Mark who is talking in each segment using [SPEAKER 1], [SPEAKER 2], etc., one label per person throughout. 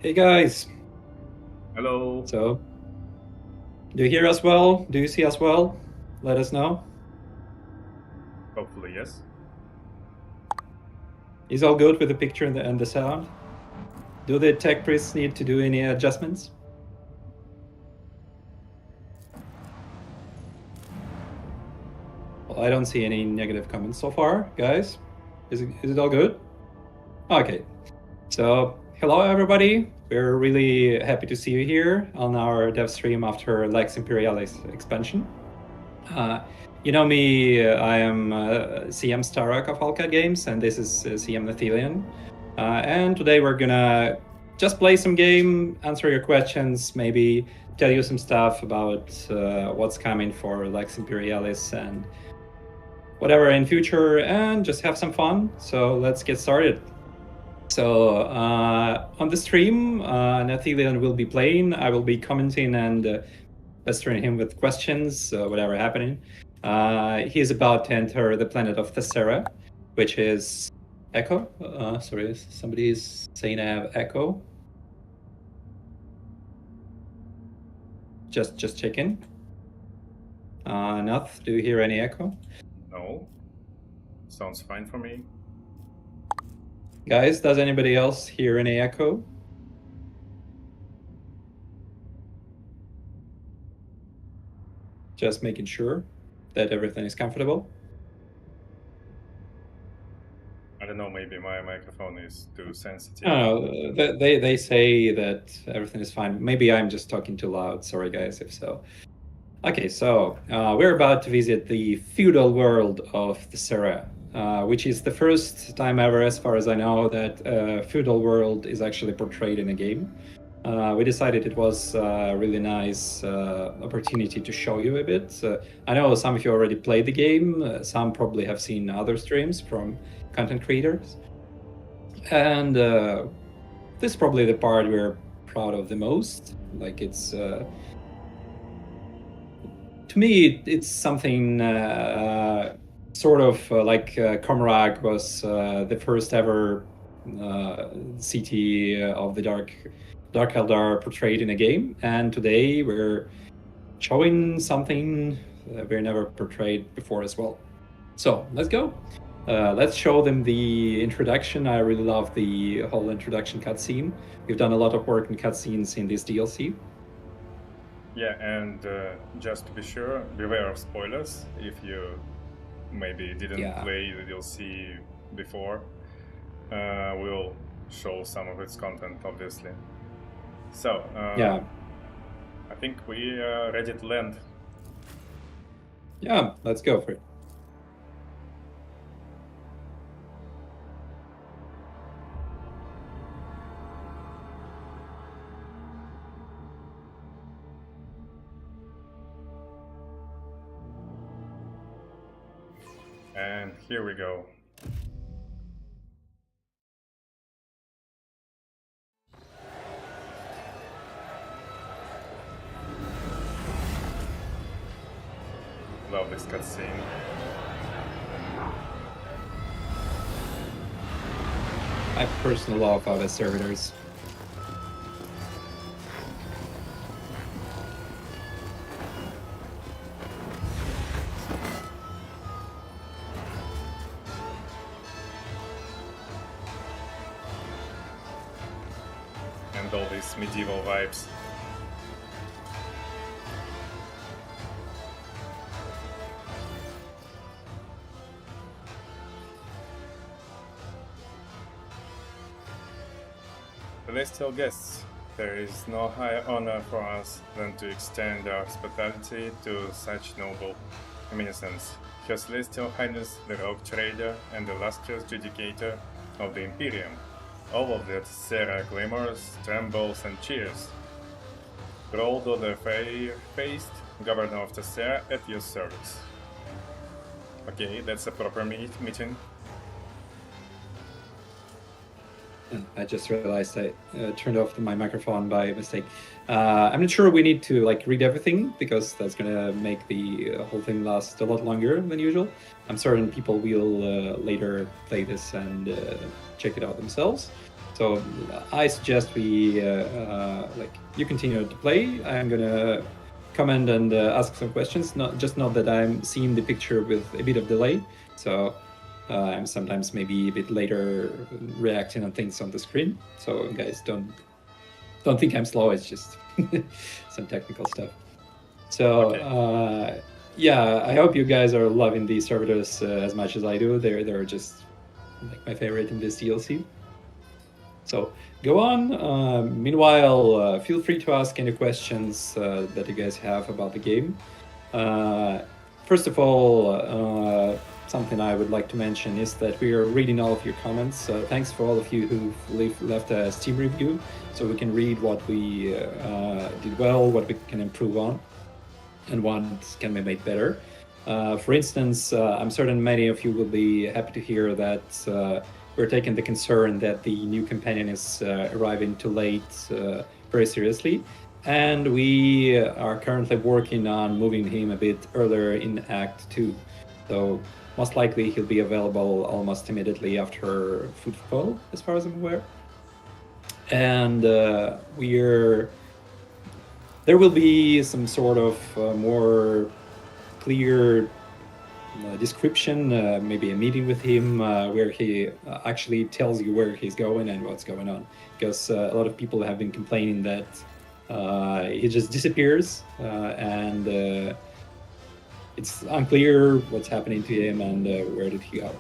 [SPEAKER 1] Hey guys,
[SPEAKER 2] Hello.
[SPEAKER 1] so do you hear us well? Do you see us well? Let us know.
[SPEAKER 2] Hopefully, yes.
[SPEAKER 1] Is all good with the picture and the sound? Do the tech priests need to do any adjustments? Well, I don't see any negative comments so far, guys. Is it all good? Okay, so hello everybody. We're really happy to see you here on our dev stream after Lex Imperialis expansion. You know me, I am CM Starrock of Hellcat Games, and this is CM Nathelian. And today we're gonna just play some game, answer your questions, maybe tell you some stuff about what's coming for Lex Imperialis and whatever in future, and just have some fun. So let's get started. So on the stream, Nathelian will be playing. I will be commenting and pestering him with questions, whatever happening. He is about to enter the planet of Thassera, which is Echo. Sorry, somebody is saying I have Echo. Just checking. Nath, do you hear any echo?
[SPEAKER 2] No. Sounds fine for me.
[SPEAKER 1] Guys, does anybody else hear any echo? Just making sure that everything is comfortable.
[SPEAKER 2] I don't know, maybe my microphone is too sensitive.
[SPEAKER 1] No, they say that everything is fine. Maybe I'm just talking too loud. Sorry, guys, if so. Okay, so we're about to visit the feudal world of Thassera, which is the first time ever, as far as I know, that feudal world is actually portrayed in a game. We decided it was a really nice opportunity to show you a bit. I know some of you already played the game, some probably have seen other streams from content creators. And this is probably the part we're proud of the most. Like it's... to me, it's something sort of like Comrag was the first ever CT of the Dark Eldar portrayed in a game, and today we're showing something we've never portrayed before as well. So let's go. Let's show them the introduction. I really love the whole introduction cutscene. We've done a lot of work in cutscenes in this DLC.
[SPEAKER 2] Yeah, and just to be sure, beware of spoilers if you maybe didn't play the DLC before. We'll show some of its content, obviously. So,
[SPEAKER 1] yeah,
[SPEAKER 2] I think we are ready to land.
[SPEAKER 1] Yeah, let's go for it.
[SPEAKER 2] And here we go. Love this cutscene.
[SPEAKER 1] I personally love other servitors.
[SPEAKER 2] And all these medieval vibes. Celestial guests, there is no higher honor for us than to extend our hospitality to such noble eminence. Her Celestial Highness, the Rogue Trader and illustrious Judicator of the Imperium. All of the Thassera clamors, trembles and cheers. Roldo the Fair-Faced, Governor of Thassera, at your service. Okay, that's a proper meeting.
[SPEAKER 1] I just realized I turned off my microphone by mistake. I'm not sure we need to like read everything because that's gonna make the whole thing last a lot longer than usual. I'm certain people will later play this and check it out themselves. So I suggest we like you continue to play. I'm gonna comment and ask some questions. Not that I'm seeing the picture with a bit of delay. So I'm sometimes maybe a bit later reacting on things on the screen. So guys, don't think I'm slow. It's just some technical stuff. So
[SPEAKER 2] Okay.
[SPEAKER 1] yeah, I hope you guys are loving these servitors as much as I do. They're just like my favorite in this DLC. So go on. Meanwhile, feel free to ask any questions that you guys have about the game. First of all, something I would like to mention is that we are reading all of your comments. Thanks for all of you who've left a Steam review, so we can read what we did well, what we can improve on, and what can be made better. For instance, I'm certain many of you will be happy to hear that we're taking the concern that the new companion is arriving too late very seriously. And we are currently working on moving him a bit earlier in Act 2. So most likely he'll be available almost immediately after Footfall, as far as I'm aware. And there will be some sort of more clear description, maybe a meeting with him where he actually tells you where he's going and what's going on. Because a lot of people have been complaining that he just disappears and it's unclear what's happening to him and where did he go.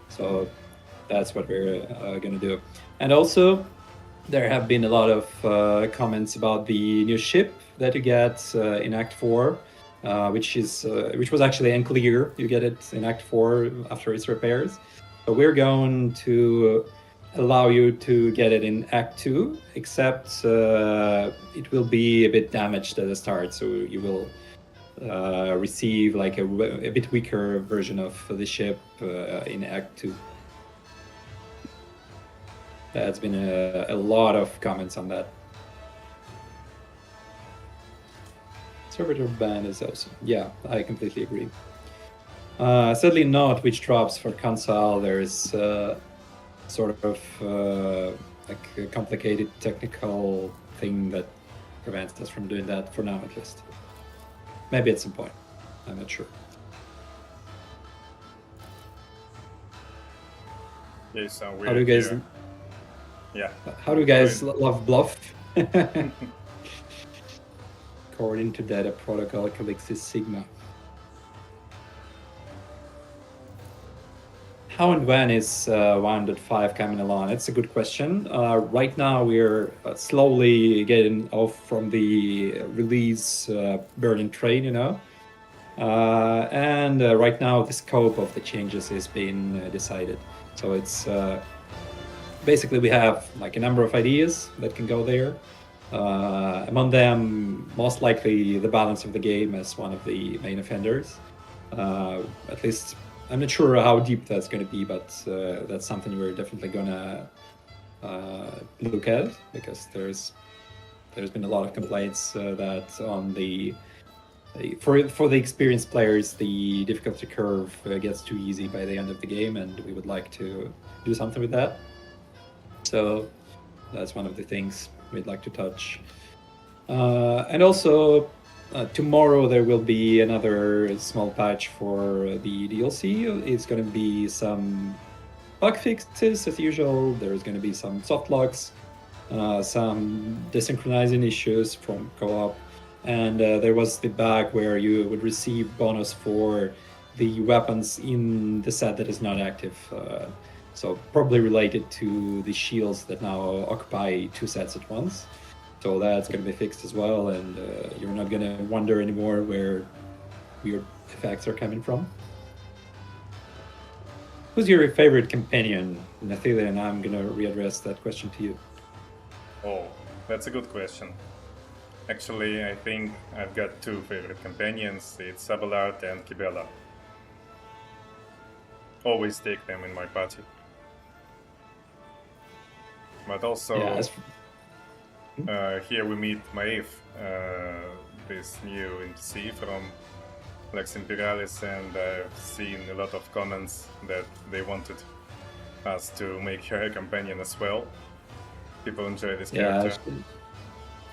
[SPEAKER 1] So that's what we're going to do. And also, there have been a lot of comments about the new ship that you get in Act 4. Which was actually unclear. You get it in Act 4 after its repairs. So we're going to allow you to get it in Act 2, except it will be a bit damaged at the start. So you will receive like a bit weaker version of the ship in Act 2. That's been a lot of comments on that. Servitor ban is awesome. Yeah, I completely agree. Sadly not which drops for console. There's sort of like a complicated technical thing that prevents us from doing that for now at least. Maybe at some point. I'm not sure.
[SPEAKER 2] Okay, so we're
[SPEAKER 1] How do you guys?
[SPEAKER 2] here. Yeah.
[SPEAKER 1] How do you guys love bluff? According to data protocol, Calixis Sigma. How and when is 1.5 coming along? It's a good question. Right now, we're slowly getting off from the release burning train, you know. And right now, the scope of the changes is being decided. So it's basically we have like a number of ideas that can go there. Among them, most likely the balance of the game as one of the main offenders. At least, I'm not sure how deep that's going to be, but that's something we're definitely going to look at because there's been a lot of complaints that on for the experienced players, the difficulty curve gets too easy by the end of the game, and we would like to do something with that. So that's one of the things we'd like to touch. And also, tomorrow there will be another small patch for the DLC. It's going to be some bug fixes as usual. There's going to be some soft locks, some desynchronizing issues from co-op, and there was the bug where you would receive bonus for the weapons in the set that is not active. So probably related to the shields that now occupy 2 sets at once. So that's going to be fixed as well, and you're not going to wonder anymore where weird effects are coming from. Who's your favorite companion, Nathalia? And I'm going to readdress that question to you.
[SPEAKER 2] Oh, that's a good question. Actually, I think I've got 2 favorite companions. It's Abelard and Kibela. Always take them in my party. But also, here we meet Maeve, this new NPC from Lex Imperialis, and I've seen a lot of comments that they wanted us to make her a companion as well. People enjoy this character.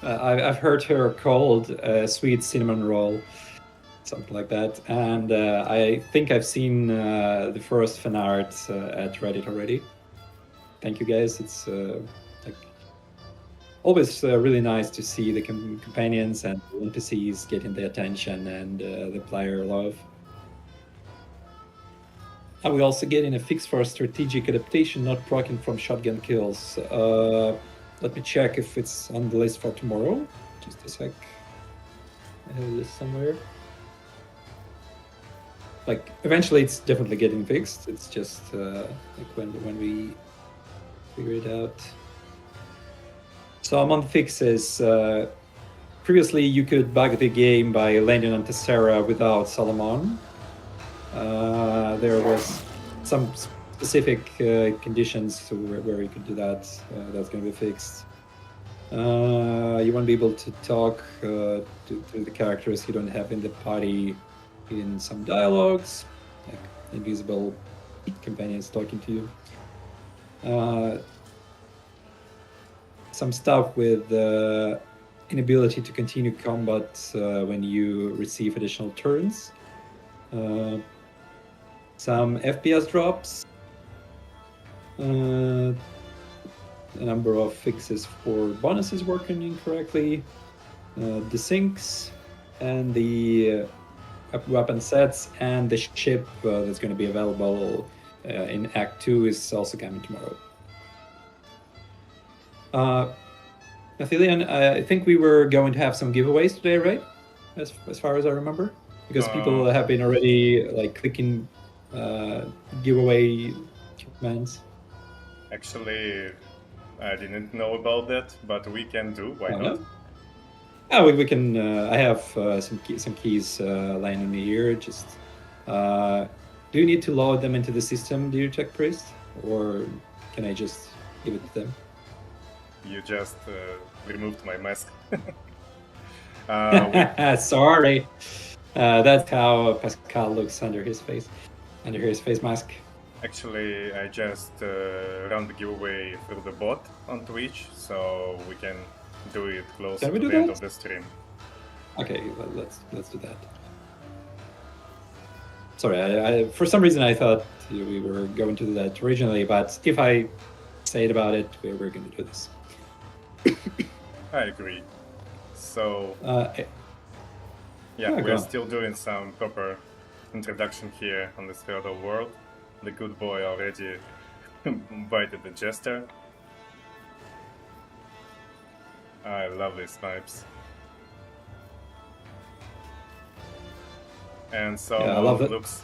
[SPEAKER 1] I've heard her called Sweet Cinnamon Roll, something like that, and I think I've seen the first fan art at Reddit already. Thank you guys. It's like always really nice to see the companions and the NPCs getting the attention and the player love. Are we also getting a fix for strategic adaptation, not proccing from shotgun kills? Let me check if it's on the list for tomorrow. Just a sec. I have this somewhere. Like, eventually it's definitely getting fixed. It's just like when we figure it out. So among fixes, previously you could bug the game by landing on Thassera without Solomon. There was some specific conditions where you could do that. That's going to be fixed. You won't be able to talk to the characters you don't have in the party in some dialogues, like invisible companions talking to you. Some stuff with inability to continue combat when you receive additional turns. Some FPS drops. A number of fixes for bonuses working incorrectly. The sinks and the weapon sets and the ship that's going to be available in Act 2 is also coming tomorrow. Nathilian, I think we were going to have some giveaways today, right? As far as I remember, because people have been already like clicking giveaway commands.
[SPEAKER 2] Actually, I didn't know about that, but we can do. Why not?
[SPEAKER 1] No? We can. I have some keys lying on me here. Just do you need to load them into the system, dear Tech Priest, or can I just give it to them?
[SPEAKER 2] You just removed my mask.
[SPEAKER 1] Sorry. That's how Pascal looks under his face mask.
[SPEAKER 2] Actually, I just run the giveaway through the bot on Twitch, so we can do it close to the end of the stream.
[SPEAKER 1] Okay, let's do that. Sorry, I for some reason I thought we were going to do that originally, but if I say it about it, we're going to do this.
[SPEAKER 2] I agree. So,
[SPEAKER 1] yeah,
[SPEAKER 2] we're still doing some proper introduction here on this feudal world. The good boy already bited the jester. I love these snipes. And so looks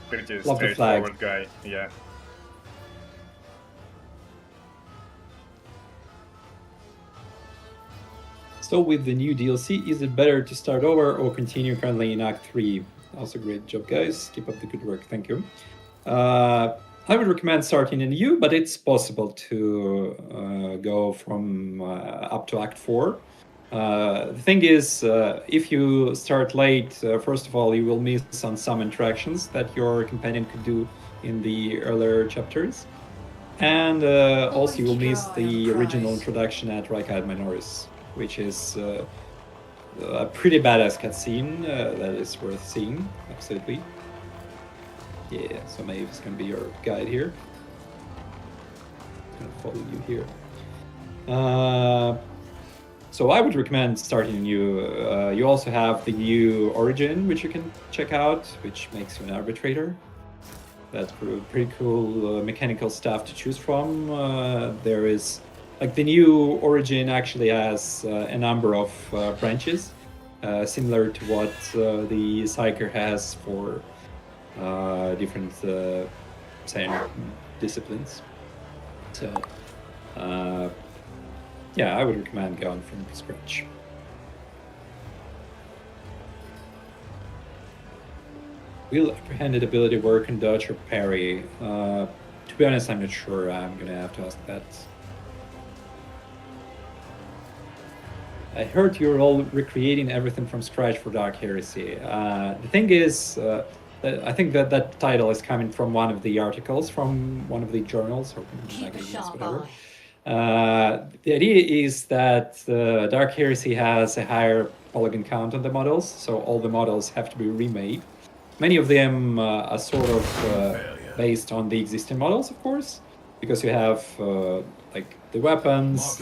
[SPEAKER 2] pretty straightforward guy. Yeah.
[SPEAKER 1] So with the new DLC, is it better to start over or continue currently in Act 3? Also great job, guys. Keep up the good work. Thank you. I would recommend starting in EU, but it's possible to go from up to Act 4. The thing is, if you start late, first of all, you will miss on some interactions that your companion could do in the earlier chapters. And also you will miss the original introduction at Rykard Minoris, which is a pretty badass cutscene that is worth seeing, absolutely. Yeah, so Maeve is going to be your guide here. I'm going to follow you here. So I would recommend starting new. You also have the new Origin, which you can check out, which makes you an arbitrator. That's pretty cool mechanical stuff to choose from. There is, like, the new Origin actually has a number of branches, similar to what the Psyker has for different disciplines. So yeah, I would recommend going from scratch. Will apprehended ability work in dodge or parry? To be honest, I'm not sure. I'm gonna have to ask that. I heard you're all recreating everything from scratch for Dark Heresy. The thing is, I think that title is coming from one of the articles from one of the journals or magazines, whatever. The idea is that Dark Heresy has a higher polygon count on the models, so all the models have to be remade. Many of them are sort of based on the existing models, of course, because you have like the weapons,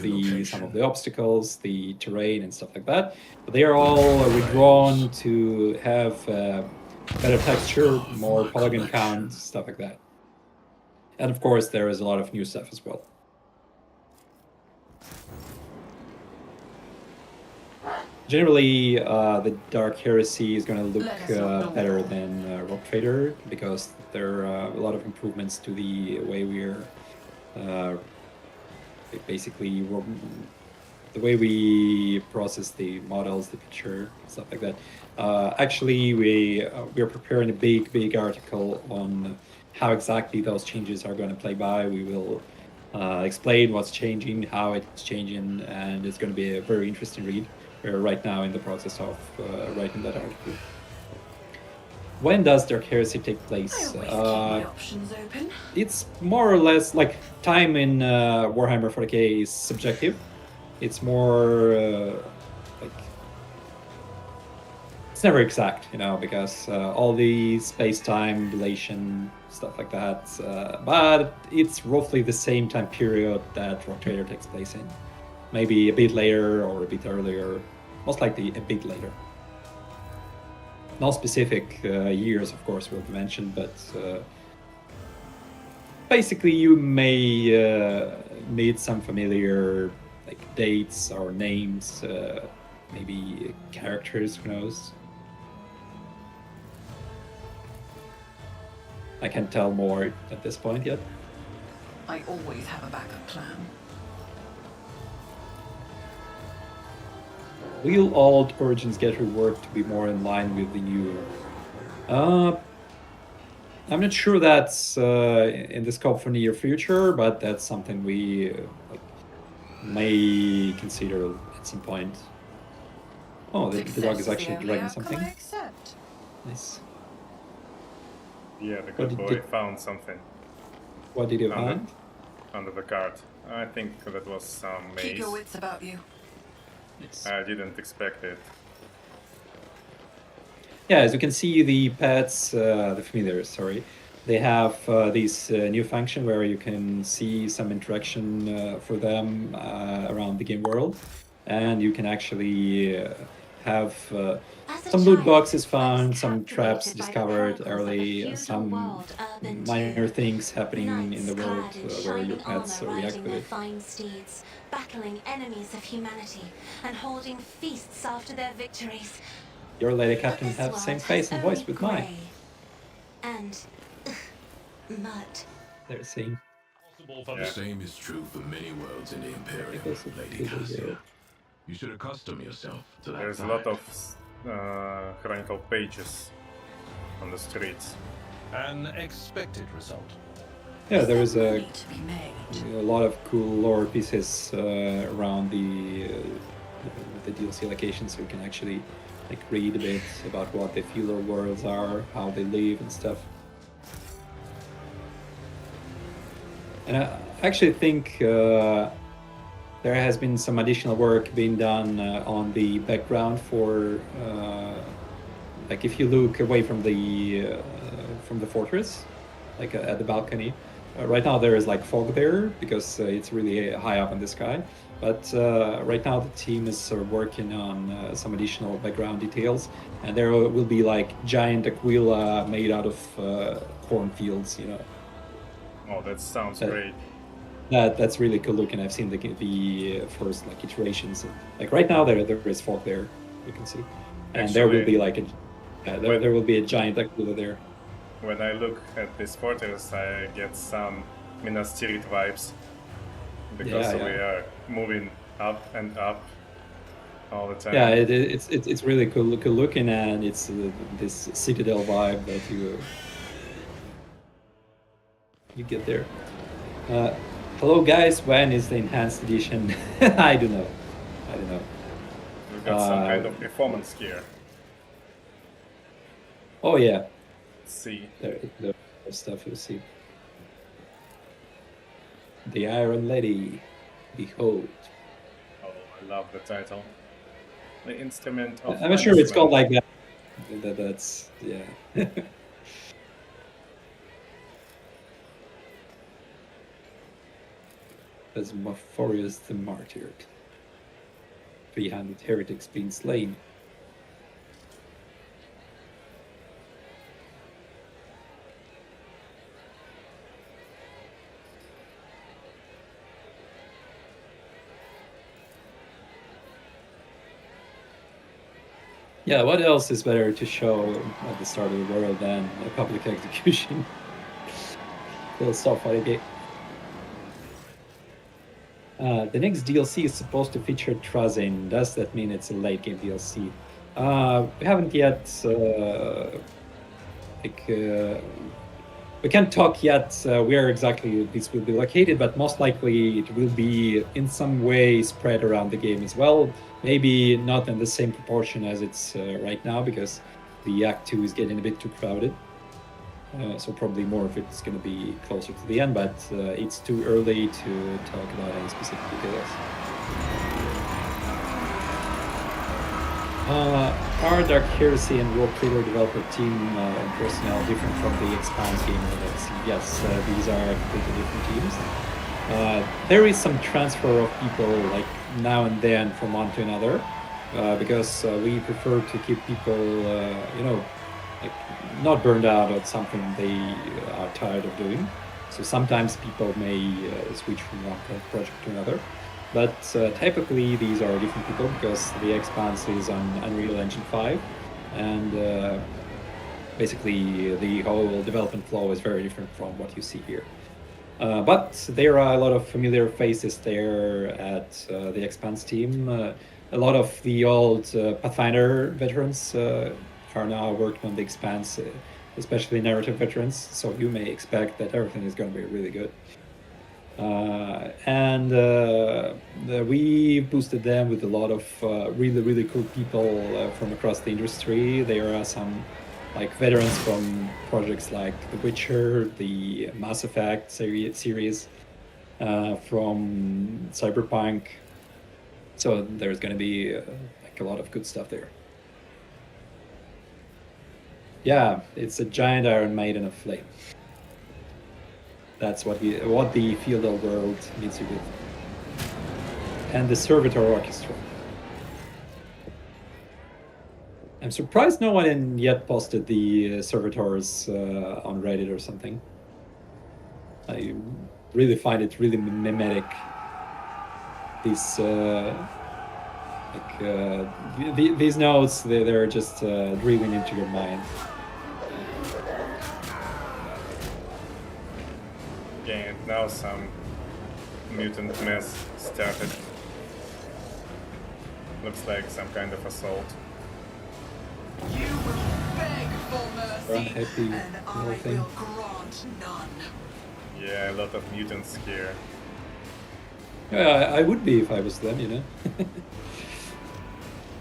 [SPEAKER 1] some of the obstacles, the terrain, and stuff like that. But they are all redrawn to have better texture, more polygon count, stuff like that. And of course, there is a lot of new stuff as well. Generally, the Dark Heresy is going to look better than Rock Trader because there are a lot of improvements to the way we're basically the way we process the models, the picture, stuff like that. Actually, we are preparing a big article on how exactly those changes are going to play by. We will explain what's changing, how it's changing, and it's going to be a very interesting read. We're right now in the process of writing that article. When does Dark Heresy take place? It's more or less like time in Warhammer 40.000 is subjective. It's more like it's never exact, you know, because all the space-time dilation stuff like that. But it's roughly the same time period that Rock Trader takes place in. Maybe a bit later or a bit earlier. Most likely a bit later. No specific years, of course, will be mentioned, but basically you may meet some familiar like dates or names, maybe characters, who knows. I can't tell more at this point yet.
[SPEAKER 3] I always have a backup plan.
[SPEAKER 1] Will old origins get reworked to be more in line with the new? I'm not sure that's in the scope for near future, but that's something we may consider at some point. Oh, the dog is actually dragging something. Nice.
[SPEAKER 2] Yeah, the good boy found something.
[SPEAKER 1] What did you find?
[SPEAKER 2] Under the cart. I think that was some maze.
[SPEAKER 3] Keep your wits about you.
[SPEAKER 2] I didn't expect it.
[SPEAKER 1] Yeah, as you can see, the pets, the familiars, sorry, they have this new function where you can see some interaction for them around the game world, and you can actually have some loot boxes found, some traps discovered early, some minor things happening in the world where your pets react with it.
[SPEAKER 4] Battling enemies of humanity and holding feasts after their victories.
[SPEAKER 1] Your lady captain have the same face and voice with mine.
[SPEAKER 4] And mud.
[SPEAKER 1] They're saying.
[SPEAKER 5] The same is true for many worlds in the Imperial, Lady Thassera. You should accustom yourself to that.
[SPEAKER 2] There's a lot of chronicle pages on the streets.
[SPEAKER 5] An expected result.
[SPEAKER 1] Yeah, there is a lot of cool lore pieces around the DLC location, so you can actually like read a bit about what the feudal worlds are, how they live and stuff. And I actually think there has been some additional work being done on the background for like if you look away from the fortress, like at the balcony. Right now there is like fog there because it's really high up in the sky. But right now the team is working on some additional background details, and there will be like giant aquila made out of cornfields, you know.
[SPEAKER 2] Oh, that sounds great.
[SPEAKER 1] That's really cool looking. I've seen the first like iterations. Like right now there is fog there, you can see, and actually, there will be like there will be a giant aquila there.
[SPEAKER 2] When I look at this fortress, I get some Minas Tirith vibes because we are moving up and up all the time.
[SPEAKER 1] Yeah, it's really cool looking, and it's this citadel vibe that you get there. Hello guys, when is the enhanced edition? I don't know.
[SPEAKER 2] got some kind of performance gear.
[SPEAKER 1] Oh yeah,
[SPEAKER 2] Let's see.
[SPEAKER 1] the stuff you see. The Iron Lady, behold.
[SPEAKER 2] Oh, I love the title. The instrument of
[SPEAKER 1] I'm not sure it's called
[SPEAKER 2] punishment.
[SPEAKER 1] like that. That's yeah. As Maphorius the Martyr. 300 heretics being slain. Yeah, what else is better to show at the start of the world than a public execution? Little soft fighting game. The next DLC is supposed to feature Trazin. Does that mean it's a late game DLC? We haven't yet we can't talk yet where exactly this will be located, but most likely it will be in some way spread around the game as well. Maybe not in the same proportion as it's right now, because the Act 2 is getting a bit too crowded. So probably more of it's going to be closer to the end, but it's too early to talk about any specific details. Are Dark Heresy and World Trader developer team and personnel different from the Expanse game? Yes, these are completely different teams. There is some transfer of people like now and then from one to another, because we prefer to keep people, like not burned out on something they are tired of doing. So sometimes people may switch from one project to another. But typically these are different people, because the Expanse is on Unreal Engine 5, and basically the whole development flow is very different from what you see here. But there are a lot of familiar faces there at the Expanse team. A lot of the old Pathfinder veterans are now working on the Expanse, especially narrative veterans, so you may expect that everything is going to be really good. And we boosted them with a lot of really cool people from across the industry. There are some like veterans from projects like The Witcher, the Mass Effect series, from Cyberpunk. So there's going to be like a lot of good stuff there. Yeah, it's a giant Iron Maiden of flame. That's what the feudal world needs you with. And the Servitor Orchestra. I'm surprised no one yet posted the Servitors on Reddit or something. I really find it really mimetic. These these notes, they're just driven into your mind.
[SPEAKER 2] And now some mutant mess started. Looks like some kind of assault.
[SPEAKER 3] You will beg for mercy,
[SPEAKER 1] Happy
[SPEAKER 3] and I will grant none.
[SPEAKER 2] Yeah, a lot of mutants here.
[SPEAKER 1] Yeah, I would be if I was them, you know.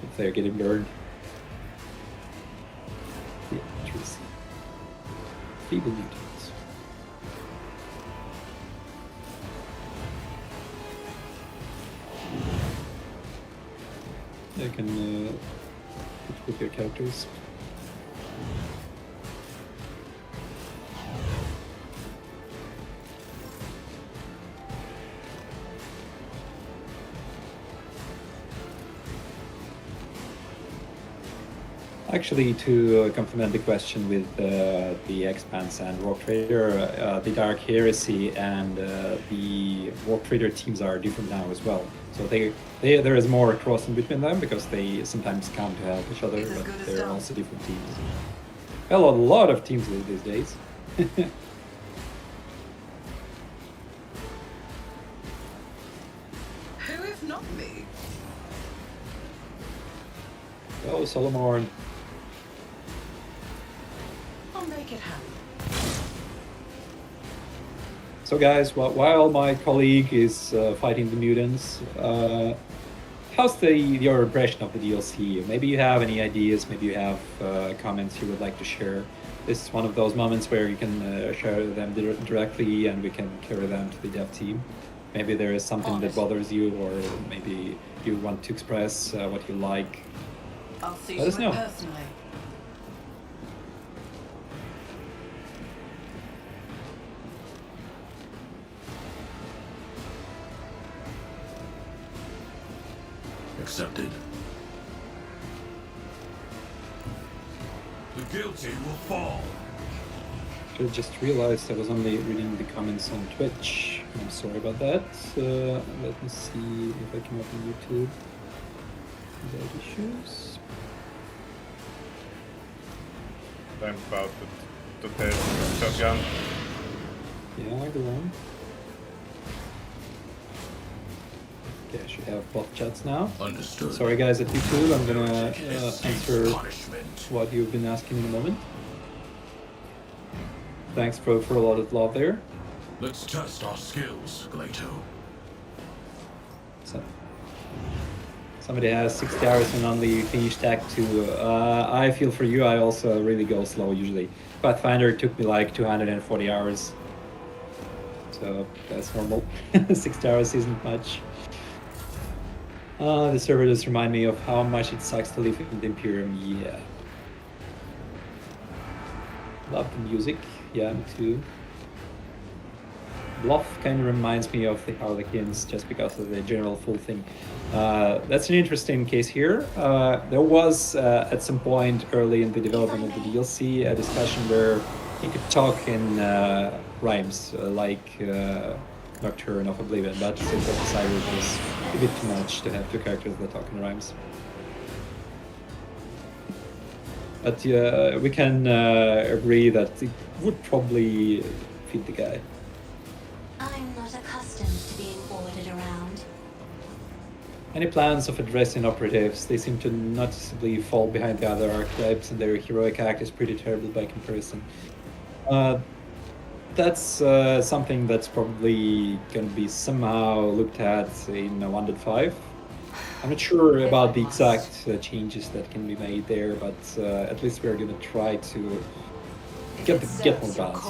[SPEAKER 1] If they're getting burned. Yeah, interesting. Feeble mutants. You can with your characters. Actually, to complement the question with the Expanse and Warp Trader, the Dark Heresy and the Warp Trader teams are different now as well. So there is more crossing between them, because they sometimes come to help each other, but they're also different teams. Well, a lot of teams these days.
[SPEAKER 3] Who if not me?
[SPEAKER 1] Oh, Solomon.
[SPEAKER 3] I'll make it happen.
[SPEAKER 1] So guys, while my colleague is fighting the mutants, how's your impression of the DLC? Maybe you have any ideas, maybe you have comments you would like to share. This is one of those moments where you can share them directly and we can carry them to the dev team. Maybe there is something that bothers you, or maybe you want to express what you like.
[SPEAKER 3] I'll see
[SPEAKER 1] Let us
[SPEAKER 3] to it
[SPEAKER 1] know.
[SPEAKER 3] personally.
[SPEAKER 5] Accepted. The guilty will fall.
[SPEAKER 1] I just realized I was only reading the comments on Twitch. I'm sorry about that. Let me see if I can open YouTube. Without issues.
[SPEAKER 2] I'm about to test shotgun.
[SPEAKER 1] Yeah, go on. Okay, I should have both chats now.
[SPEAKER 5] Understood.
[SPEAKER 1] Sorry guys at YouTube, I'm gonna answer
[SPEAKER 5] Punishment.
[SPEAKER 1] what you've been asking in a moment. Thanks for a lot of love there.
[SPEAKER 5] Let's test our skills, Glato.
[SPEAKER 1] So, somebody has 60 hours and only finished Act 2. I feel for you, I also really go slow usually. Pathfinder took me like 240 hours. So that's normal. 60 hours isn't much. The server just remind me of how much it sucks to live in the Imperium. Yeah. Love the music. Yeah, me too. Bluff kind of reminds me of the Harlequins just because of the general full thing. That's an interesting case here. There was at some point early in the development of the DLC a discussion where you could talk in rhymes like Nocturne of Oblivion, but since I decided it was a bit too much to have two characters that talk in rhymes. But we can agree that it would probably fit the guy.
[SPEAKER 4] I'm not accustomed to being ordered around.
[SPEAKER 1] Any plans of addressing operatives? They seem to noticeably fall behind the other archetypes, and their heroic act is pretty terrible by comparison. That's something that's probably going to be somehow looked at in 1.5. I'm not sure about the exact changes that can be made there, but at least we're going to try to get more balance.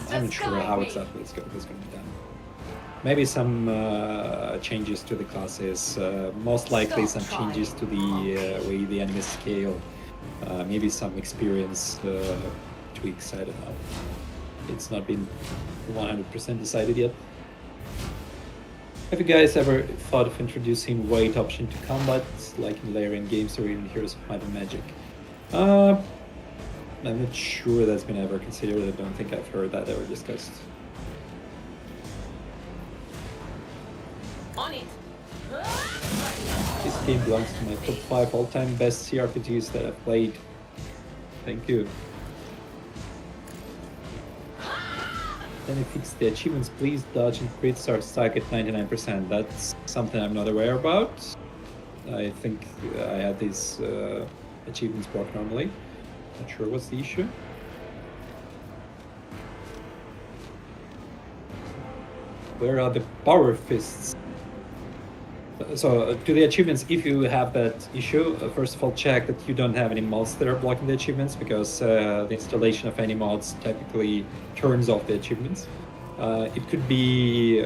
[SPEAKER 1] I'm not sure how exactly it's going to be done. Maybe some changes to the classes, most likely some changes to the way the enemies scale, maybe some experience tweaks, I don't know. It's not been 100% decided yet. Have you guys ever thought of introducing weight option to combat, like in layering games or even Heroes of Might and Magic? I'm not sure that's been ever considered. I don't think I've heard that ever discussed.
[SPEAKER 3] On it.
[SPEAKER 1] This game belongs to my top 5 all-time best CRPGs that I've played. Thank you. Then it fix the achievements, please. Dodge and crit start stack at 99%. That's something I'm not aware about. I think I had these achievements blocked normally. Not sure what's the issue. Where are the power fists? So to the achievements, if you have that issue, first of all check that you don't have any mods that are blocking the achievements, because the installation of any mods typically turns off the achievements. It could be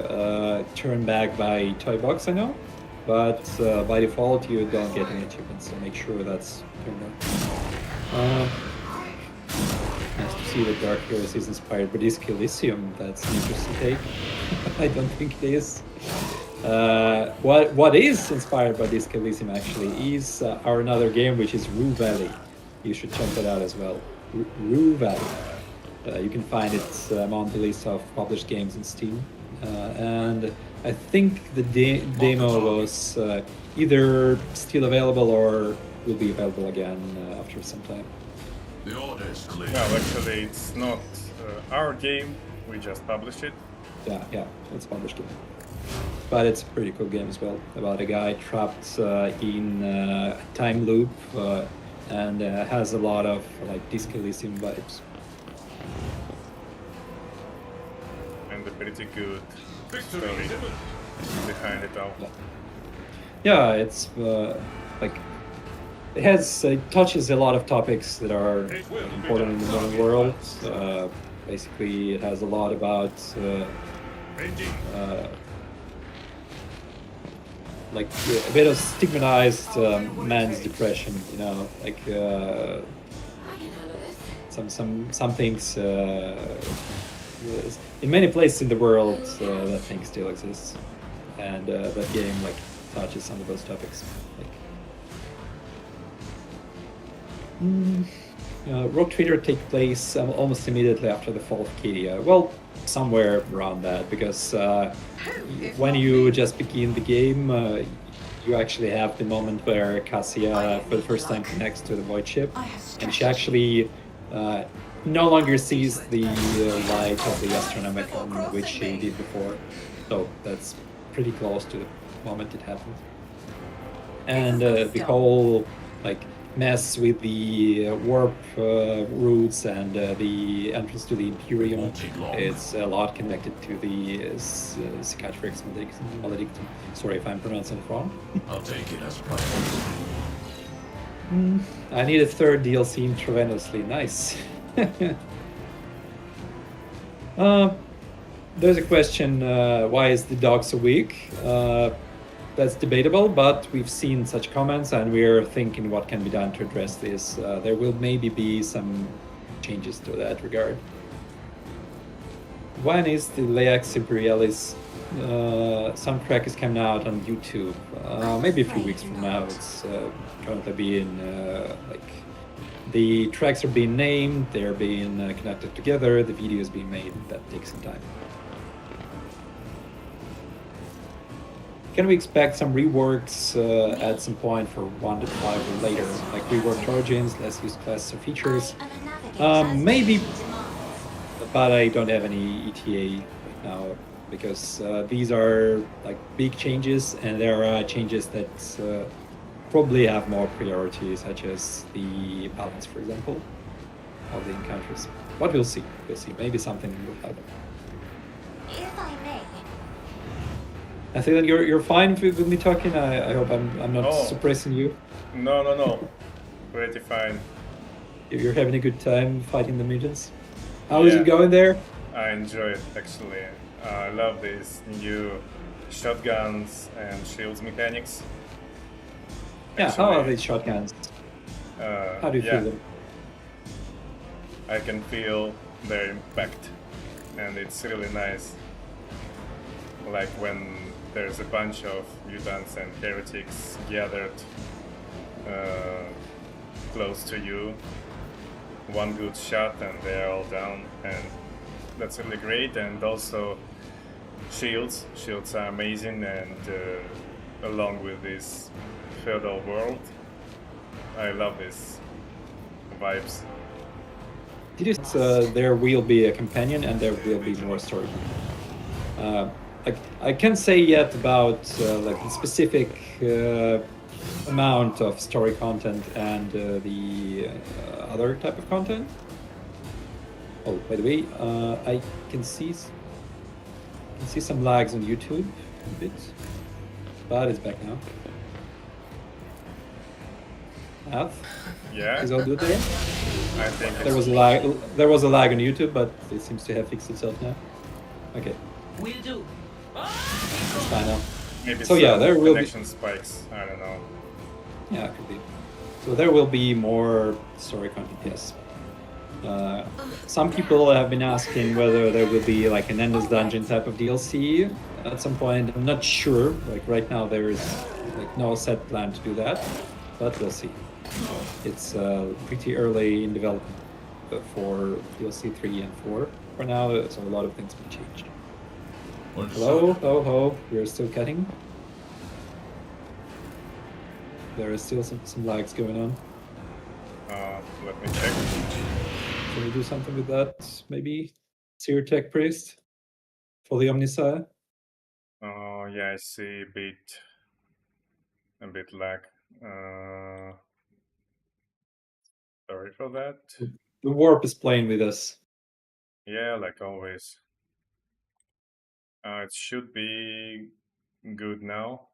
[SPEAKER 1] turned back by Toybox, I know, but by default you don't get any achievements, so make sure that's turned on. Nice to see that Dark Heroes is inspired by Disc Elysium. That's an interesting take. I don't think it is. What is inspired by Disc Elysium actually is our another game, which is Rue Valley. You should check that out as well. Rue Valley. You can find it among the list of published games in Steam. And I think the demo was either still available or will be available again after some time.
[SPEAKER 5] The order is clear.
[SPEAKER 2] Well, actually, it's not our game. We just published it.
[SPEAKER 1] Yeah, it's a published game. But it's a pretty cool game as well, about a guy trapped in a time loop and has a lot of like Disc Elysium vibes.
[SPEAKER 2] And a pretty good story behind it all.
[SPEAKER 1] Yeah. yeah, it's like it touches a lot of topics that are important in the modern world. Basically, it has a lot about like a bit of stigmatized man's depression, you know, like some things in many places in the world that thing still exists, and that game like touches some of those topics. Like, Rogue Trader take place almost immediately after the fall of Cadia. Well, somewhere around that, because when you just begin the game, you actually have the moment where Cassia for the first time connects to the Void Ship, and she actually no longer sees the light of the Astronomicon, which she did before. So that's pretty close to the moment it happened. And the whole like mess with the warp routes and the entrance to the Imperium, it's a lot connected to the Cicatrix Maledictum. Sorry if I'm pronouncing it wrong.
[SPEAKER 5] I'll take it as planned.
[SPEAKER 1] I need a third DLC intravenously. Nice. There's a question, why is the dog so weak? That's debatable, but we've seen such comments and we're thinking what can be done to address this. There will maybe be some changes to that regard. When is the Lex Imperialis soundtrack is coming out on YouTube? Maybe a few weeks from now. It's currently being like the tracks are being named, they're being connected together, the video is being made. That takes some time. Can we expect some reworks at some point for 1.5 or later, like reworked origins, less used classes or features? Maybe, but I don't have any ETA right now, because these are like big changes, and there are changes that probably have more priority, such as the balance, for example, of the encounters. But we'll see. We'll see. Maybe something will happen.
[SPEAKER 4] If I may.
[SPEAKER 1] I think that you're fine with me talking. I hope I'm not suppressing you.
[SPEAKER 2] No. Pretty fine.
[SPEAKER 1] You're having a good time fighting the mutants. How is it going there?
[SPEAKER 2] I enjoy it actually. I love these new shotguns and shields mechanics.
[SPEAKER 1] Yeah, how are these shotguns? How do you feel them?
[SPEAKER 2] I can feel their impact, and it's really nice. Like when there's a bunch of mutants and heretics gathered close to you, one good shot and they're all down, and that's really great. And also shields are amazing, and along with this feudal world, I love these vibes.
[SPEAKER 1] Did you say there will be a companion and there will be more story? Like I can't say yet about like the specific amount of story content and the other type of content. Oh, by the way, I can see some lags on YouTube a bit, but it's back now.
[SPEAKER 2] Yeah.
[SPEAKER 1] Is all good there?
[SPEAKER 2] I think
[SPEAKER 1] there was a lag. There was a lag on YouTube, but it seems to have fixed itself now. Okay.
[SPEAKER 3] Will do.
[SPEAKER 1] It's fine now.
[SPEAKER 2] Maybe
[SPEAKER 1] so yeah, there will be
[SPEAKER 2] connection spikes. I don't know.
[SPEAKER 1] Yeah, it could be. So there will be more story content. Yes. Some people have been asking whether there will be like an endless dungeon type of DLC at some point. I'm not sure. Like right now, there is like no set plan to do that, but we'll see. It's pretty early in development for DLC 3 and 4 for now, so a lot of things have changed. Hello, we're still cutting. There is still some lags going on.
[SPEAKER 2] Let me check.
[SPEAKER 1] Can we do something with that? Maybe Seer Tech Priest for the Omnisci?
[SPEAKER 2] Oh yeah, I see a bit lag. Sorry for that.
[SPEAKER 1] The warp is playing with us.
[SPEAKER 2] Yeah, like always. It should be good now.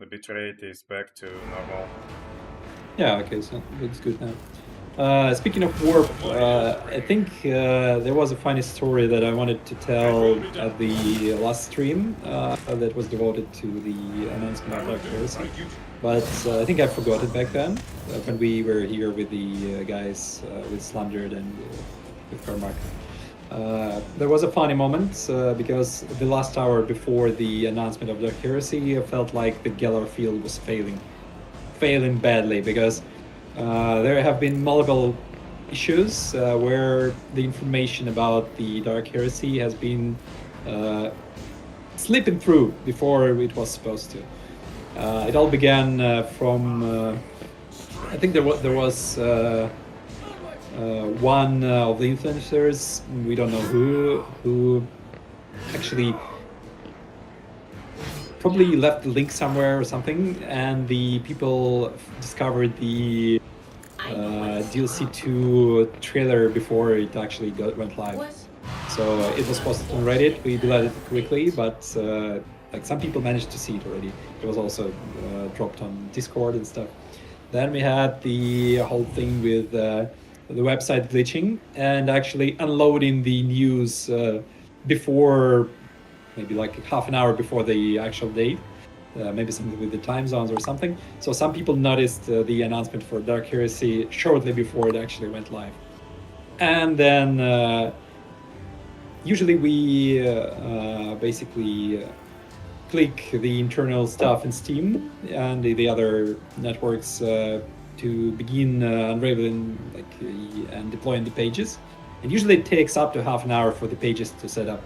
[SPEAKER 2] The bitrate is back to normal.
[SPEAKER 1] Yeah, okay, so looks good now. Speaking of warp, I think there was a funny story that I wanted to tell at the last stream that was devoted to the announcement of Dark Heresy. But I think I forgot it back then when we were here with the guys with Slundered and with Carmack. There was a funny moment because the last hour before the announcement of Dark Heresy, I felt like the Gellar field was failing badly because there have been multiple issues where the information about the Dark Heresy has been slipping through before it was supposed to. It all began from I think there was one of the influencers, we don't know who actually probably left the link somewhere or something, and the people discovered the DLC 2 trailer before it actually went live. So it was posted on Reddit. We deleted it quickly, but like some people managed to see it already. It was also dropped on Discord and stuff. Then we had the whole thing with the website glitching and actually unloading the news before, maybe like half an hour before the actual date. Maybe something with the time zones or something. So some people noticed the announcement for Dark Heresy shortly before it actually went live. And then usually we basically click the internal stuff in Steam and the other networks to begin unraveling and deploying the pages. And usually it takes up to half an hour for the pages to set up.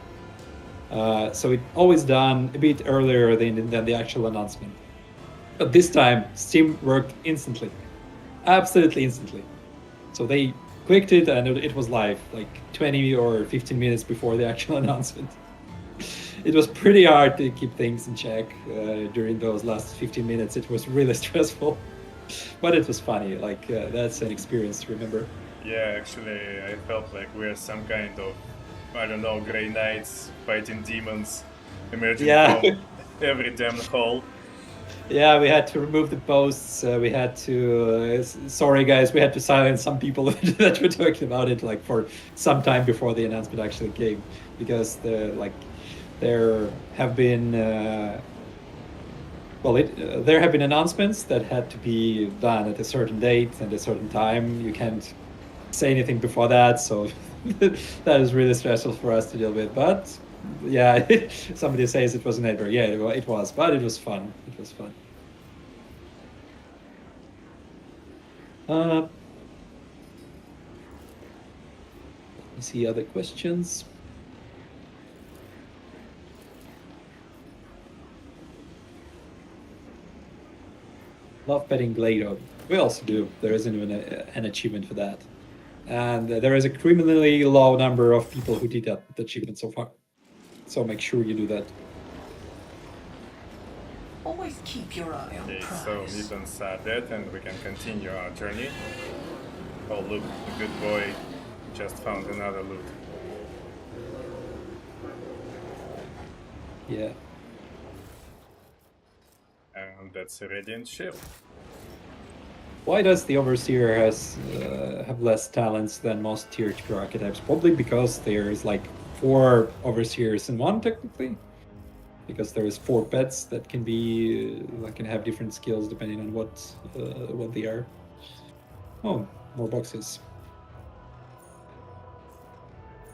[SPEAKER 1] So it's always done a bit earlier than the actual announcement. But this time, Steam worked instantly. Absolutely instantly. So they clicked it and it was live, like 20 or 15 minutes before the actual announcement. It was pretty hard to keep things in check during those last 15 minutes. It was really stressful. But it was funny, like that's an experience to remember.
[SPEAKER 2] Yeah, actually, I felt like we're some kind of, I don't know, Grey Knights fighting demons emerging from every damn hole.
[SPEAKER 1] Yeah, we had to remove the posts. We had to, sorry guys, we had to silence some people that were talking about it like for some time before the announcement actually came, because there have been there have been announcements that had to be done at a certain date and a certain time. You can't say anything before that, so that is really stressful for us to deal with. But yeah, somebody says it was a neighbor. Yeah, it was, but it was fun. It was fun. Let me see other questions. Love petting Glado. We also do. There isn't even an achievement for that. And there is a criminally low number of people who did that achievement so far. So make sure you do that.
[SPEAKER 3] Always keep your eye on
[SPEAKER 2] Okay,
[SPEAKER 3] prize.
[SPEAKER 2] so mutants are dead and we can continue our journey. Oh look, the good boy just found another loot.
[SPEAKER 1] Yeah.
[SPEAKER 2] And that's a radiant shield.
[SPEAKER 1] Why does the Overseer have less talents than most tier 2 archetypes? Probably because there's like 4 Overseers in one, technically. Because there's 4 pets that can be can have different skills depending on what they are. Oh, more boxes.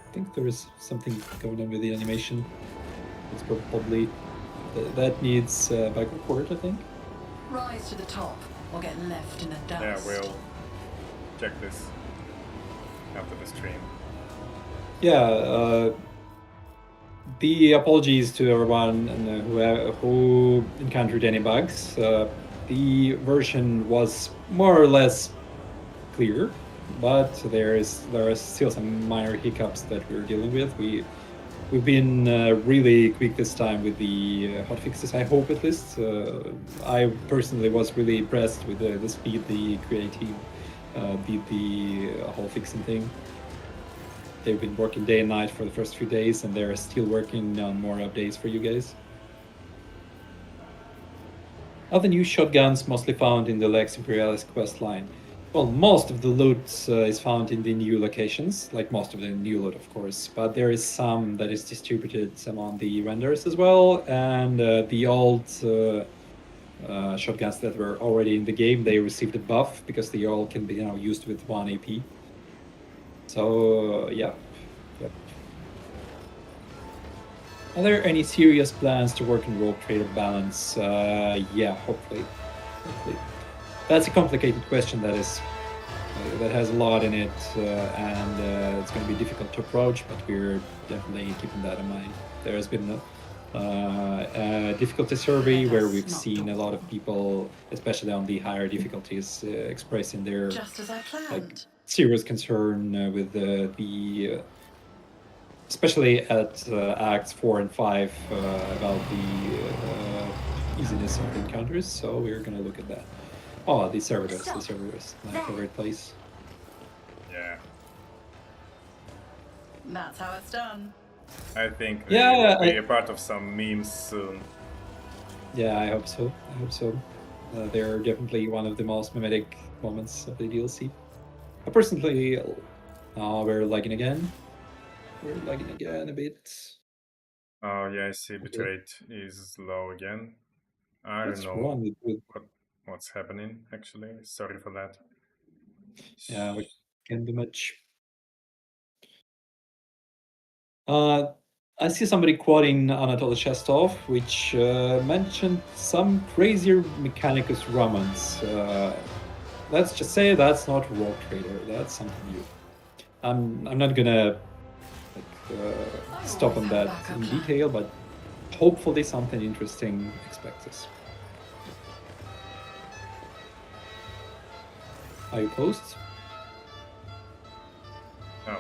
[SPEAKER 1] I think there is something going on with the animation. It's probably that needs back report, I think.
[SPEAKER 3] Rise to the top or get left in the dust.
[SPEAKER 2] Yeah, we'll check this after the stream.
[SPEAKER 1] Yeah, the apologies to everyone who encountered any bugs. The version was more or less clear, but there are still some minor hiccups that we're dealing with. We've been really quick this time with the hotfixes, I hope at least. I personally was really impressed with the speed the Create team did the whole fixing thing. They've been working day and night for the first few days, and they're still working on more updates for you guys. Other new shotguns mostly found in the Lex Imperialis quest line. Well, most of the loot is found in the new locations, like most of the new loot, of course, but there is some that is distributed among the renders as well, and the old shotguns that were already in the game, they received a buff because they all can be now used with 1 AP. So, yeah. Yep. Are there any serious plans to work in rogue trader balance? Yeah, hopefully. That's a complicated question that has a lot in it, and it's going to be difficult to approach, but we're definitely keeping that in mind. There has been a difficulty survey where we've seen a lot of people, especially on the higher difficulties, expressing their
[SPEAKER 3] Just as I planned.
[SPEAKER 1] serious concern with the especially at Acts 4 and 5 about the easiness of the encounters. So we're going to look at that. Oh, the servitors, my favorite place.
[SPEAKER 2] Yeah.
[SPEAKER 3] That's how it's done.
[SPEAKER 2] I think they will be a part of some memes soon.
[SPEAKER 1] Yeah, I hope so. They're definitely one of the most mimetic moments of the DLC. Personally, we're lagging again. We're lagging again a bit.
[SPEAKER 2] Oh yeah, I see. Bitrate is low again. I
[SPEAKER 1] What's
[SPEAKER 2] don't know
[SPEAKER 1] wrong with
[SPEAKER 2] what's happening. Actually, sorry for that.
[SPEAKER 1] Yeah, we can't do much. I see somebody quoting Anatoly Shestov, which mentioned some crazier Mechanicus Romans. Let's just say that's not Rogue Trader. That's something new. I'm not gonna stop on that in detail, but hopefully something interesting expects us. Are you posts?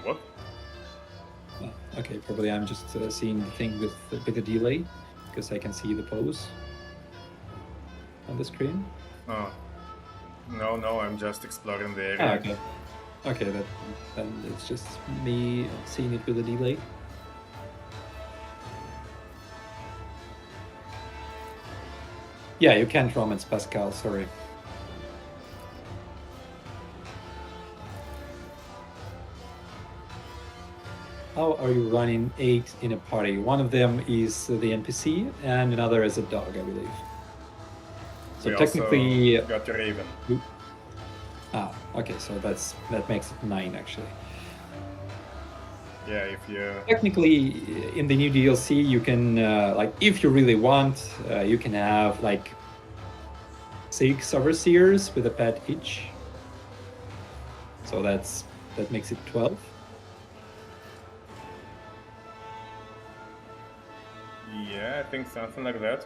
[SPEAKER 2] What?
[SPEAKER 1] Okay, probably I'm just seeing the thing with a bit of delay because I can see the pose on the screen.
[SPEAKER 2] Oh, no, I'm just exploring the area.
[SPEAKER 1] Okay, then it's just me seeing it with a delay. Yeah, you can't romance Pascal, sorry. How are you running 8 in a party? One of them is the NPC and another is a dog, I believe. So
[SPEAKER 2] we
[SPEAKER 1] technically
[SPEAKER 2] also got Raven.
[SPEAKER 1] Okay, so that makes it 9 actually.
[SPEAKER 2] Yeah, if you
[SPEAKER 1] technically in the new DLC you can if you really want, you can have 6 overseers with a pet each. So that makes it 12.
[SPEAKER 2] Yeah, I think something like that.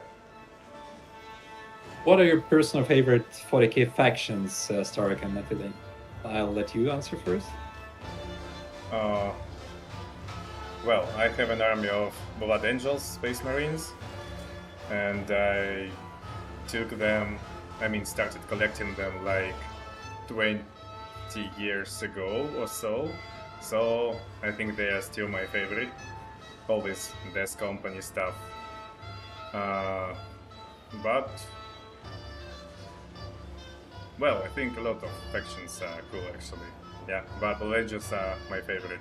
[SPEAKER 1] What are your personal favorite 40k factions, Stark and Nephilim? I'll let you answer first.
[SPEAKER 2] Well, I have an army of Blood Angels, Space Marines, and I started collecting them 20 years ago or so. So I think they are still my favorite. All this Death Company stuff. But well, I think a lot of factions are cool actually. Yeah, but Blood Angels are my favorite.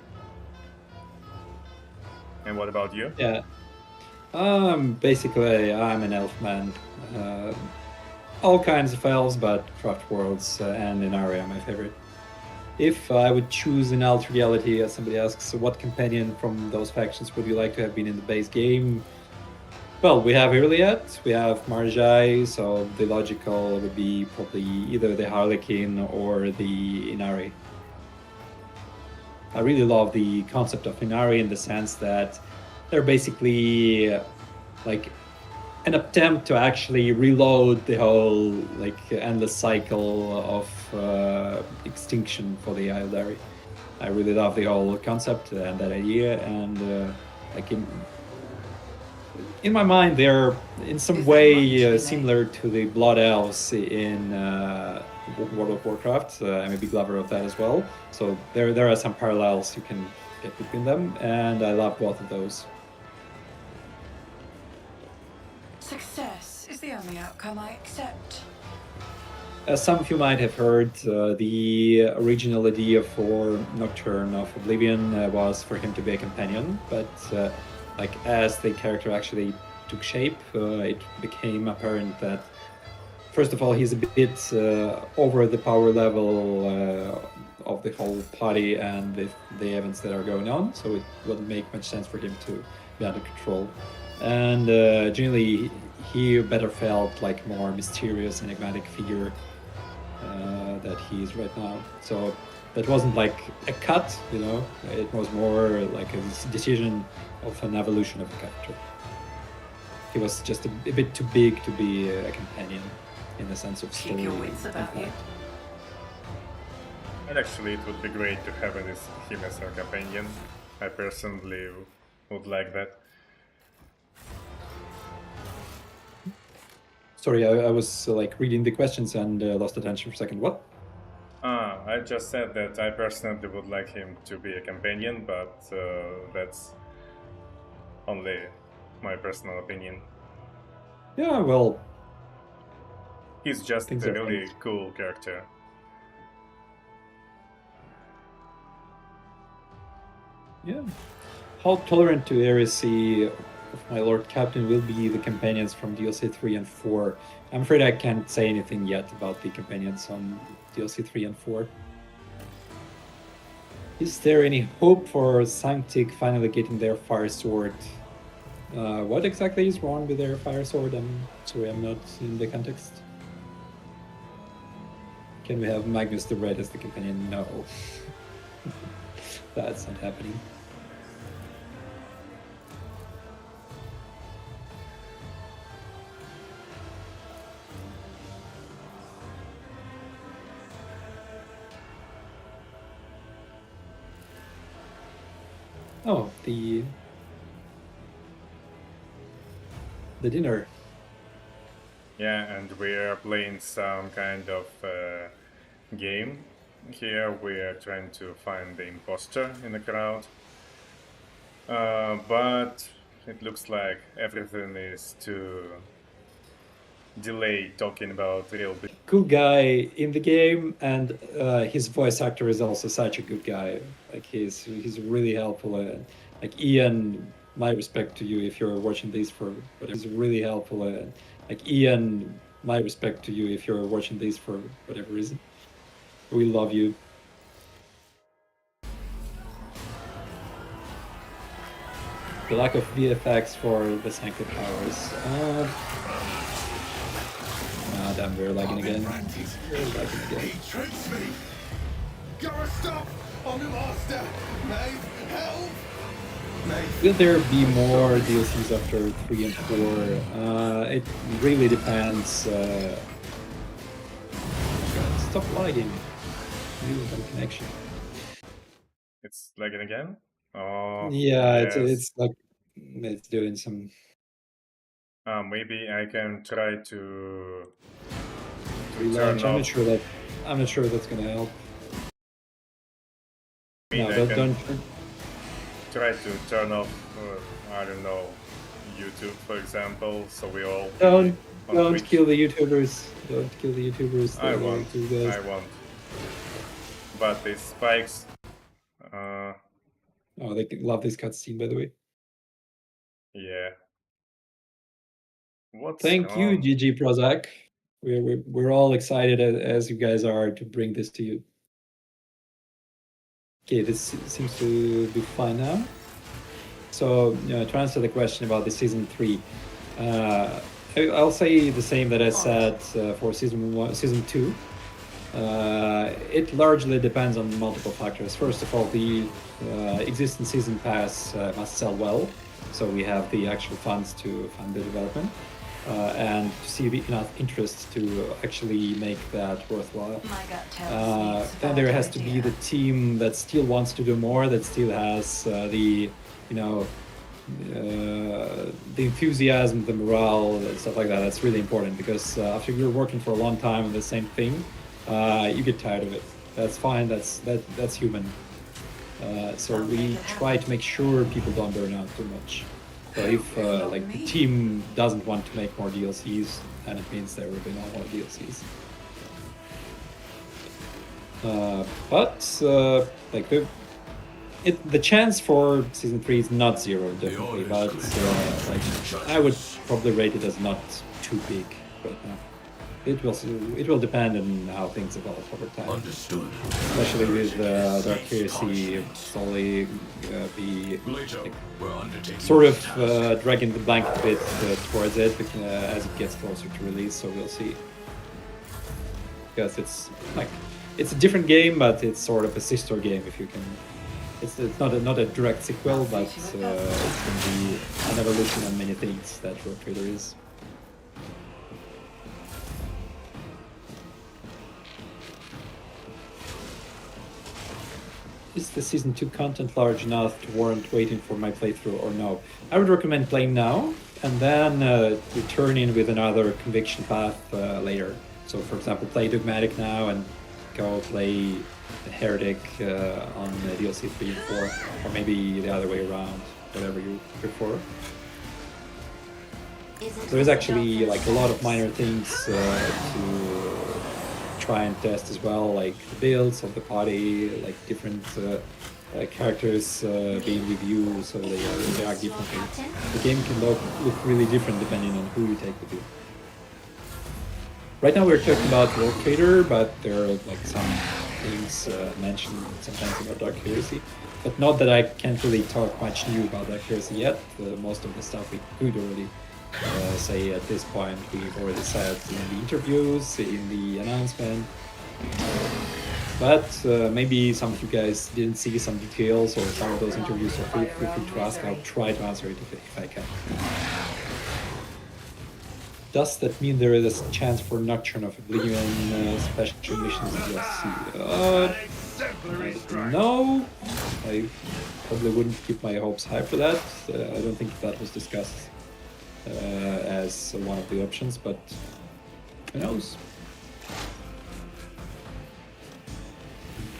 [SPEAKER 2] And what about you?
[SPEAKER 1] Yeah. Basically, I'm an elf man. All kinds of elves, but Craft Worlds and Inari are my favorite. If I would choose an altered reality, as somebody asks, what companion from those factions would you like to have been in the base game? Well, we have Iliad, we have Marjai, so the logical would be probably either the Harlequin or the Inari. I really love the concept of Inari in the sense that they're basically an attempt to actually reload the whole endless cycle of extinction for the Eldari. I really love the whole concept and that idea, and in my mind they're in some way similar to the Blood Elves in World of Warcraft. I'm a big lover of that as well, so there are some parallels you can get between them, and I love both of those.
[SPEAKER 3] Success is the only the outcome I accept.
[SPEAKER 1] As some of you might have heard, the original idea for Nocturne of Oblivion was for him to be a companion, but like as the character actually took shape, it became apparent that first of all he's a bit over the power level of the whole party and the events that are going on, so it wouldn't make much sense for him to be under control. And generally, he better felt like more mysterious, enigmatic figure that he is right now. So that wasn't like a cut, you know. It was more like a decision of an evolution of the character. He was just a bit too big to be a companion in the sense of story.
[SPEAKER 3] Keep your wits about you.
[SPEAKER 2] And actually, it would be great to have him as a companion. I personally would like that.
[SPEAKER 1] Sorry, I was like reading the questions and lost attention for a second. What?
[SPEAKER 2] I just said that I personally would like him to be a companion, but that's only my personal opinion.
[SPEAKER 1] Yeah, well,
[SPEAKER 2] He's just a
[SPEAKER 1] things are
[SPEAKER 2] really
[SPEAKER 1] things.
[SPEAKER 2] cool character.
[SPEAKER 1] Yeah. How tolerant to heresy of my Lord Captain will be the companions from DLC 3 and 4? I'm afraid I can't say anything yet about the companions on DLC 3 and 4. Is there any hope for Sanctic finally getting their fire sword? What exactly is wrong with their fire sword? I'm sorry, I'm not in the context. Can we have Magnus the Red as the companion? No. That's not happening. Oh, the dinner.
[SPEAKER 2] Yeah, and we're playing some kind of game. Here we're trying to find the imposter in the crowd. But it looks like everything is to delay talking about real big.
[SPEAKER 1] Good guy in the game, and his voice actor is also such a good guy. Like he's really helpful. Like Ian, my respect to you if you're watching this for whatever. He's really helpful. Like Ian, my respect to you if you're watching this for whatever reason. We love you. The lack of VFX for the Sanctum powers. Damn, we're lagging again. We're lagging again.
[SPEAKER 5] He tricks me. Gotta stop on the master. Mate, help.
[SPEAKER 1] Will there be more DLCs after 3 and 4? It really depends. God, stop lagging. Use some connection.
[SPEAKER 2] It's lagging again? Oh,
[SPEAKER 1] Yeah,
[SPEAKER 2] yes.
[SPEAKER 1] it's like it's doing some.
[SPEAKER 2] Maybe I can try to
[SPEAKER 1] Relaunch.
[SPEAKER 2] turn
[SPEAKER 1] I'm
[SPEAKER 2] off.
[SPEAKER 1] not sure that's gonna help.
[SPEAKER 2] I mean,
[SPEAKER 1] No,
[SPEAKER 2] I can
[SPEAKER 1] don't.
[SPEAKER 2] try to turn off, I don't know, YouTube, for example, so we all
[SPEAKER 1] Don't
[SPEAKER 2] on Twitch.
[SPEAKER 1] kill the YouTubers. Don't kill the YouTubers.
[SPEAKER 2] I
[SPEAKER 1] They're
[SPEAKER 2] won't.
[SPEAKER 1] good guys.
[SPEAKER 2] I won't. But these spikes.
[SPEAKER 1] Oh, they love this cutscene, by the way.
[SPEAKER 2] Yeah. What's
[SPEAKER 1] Thank you,
[SPEAKER 2] wrong?
[SPEAKER 1] GG Prozac. We're all excited as you guys are to bring this to you. Okay, this seems to be fine now. So, to answer the question about the season 3, I'll say the same that I said for season 2. It largely depends on multiple factors. First of all, the existing season pass must sell well, so we have the actual funds to fund the development. And to see enough interest to actually make that worthwhile.
[SPEAKER 3] My gut tells me
[SPEAKER 1] Then there has to be the team that still wants to do more, that still has the enthusiasm, the morale, and stuff like that. That's really important because after you're working for a long time on the same thing, you get tired of it. That's fine. That's human. So we try to make sure people don't burn out too much. So if like the team doesn't want to make more DLCs, and it means there will be no more DLCs. But like the chance for season 3 is not zero, definitely, but like I would probably rate it as not too big right now. It will depend on how things evolve over time.
[SPEAKER 5] Understood.
[SPEAKER 1] Especially with Dark Heresy slowly be like, sort of dragging the blanket a bit towards it as it gets closer to release. So we'll see. Because it's like it's a different game, but it's sort of a sister game if you can. It's not a direct sequel, but it can be an evolution on many things that Rogue Trader is. Is the Season 2 content large enough to warrant waiting for my playthrough or no? I would recommend playing now, and then return in with another conviction path later. So for example, play Dogmatic now and go play Heretic on DLC 3 and 4, or maybe the other way around, whatever you prefer. There's actually like a lot of minor things to try and test as well, like the builds of the party, like different characters being with you, so they interact differently. The game can look really different depending on who you take with you. Right now we're talking about Rogue Trader, but there are like some things mentioned sometimes about Dark Heresy. But not that I can't really talk much new about Dark Heresy yet. Most of the stuff we could already say at this point, we've already said in the interviews, in the announcement. But maybe some of you guys didn't see some details or some of those interviews, so feel free to ask. I'll try to answer it if I can. Does that mean there is a chance for Nocturne of Oblivion special missions in DLC? No, I probably wouldn't keep my hopes high for that. I don't think that was discussed as one of the options, but who knows?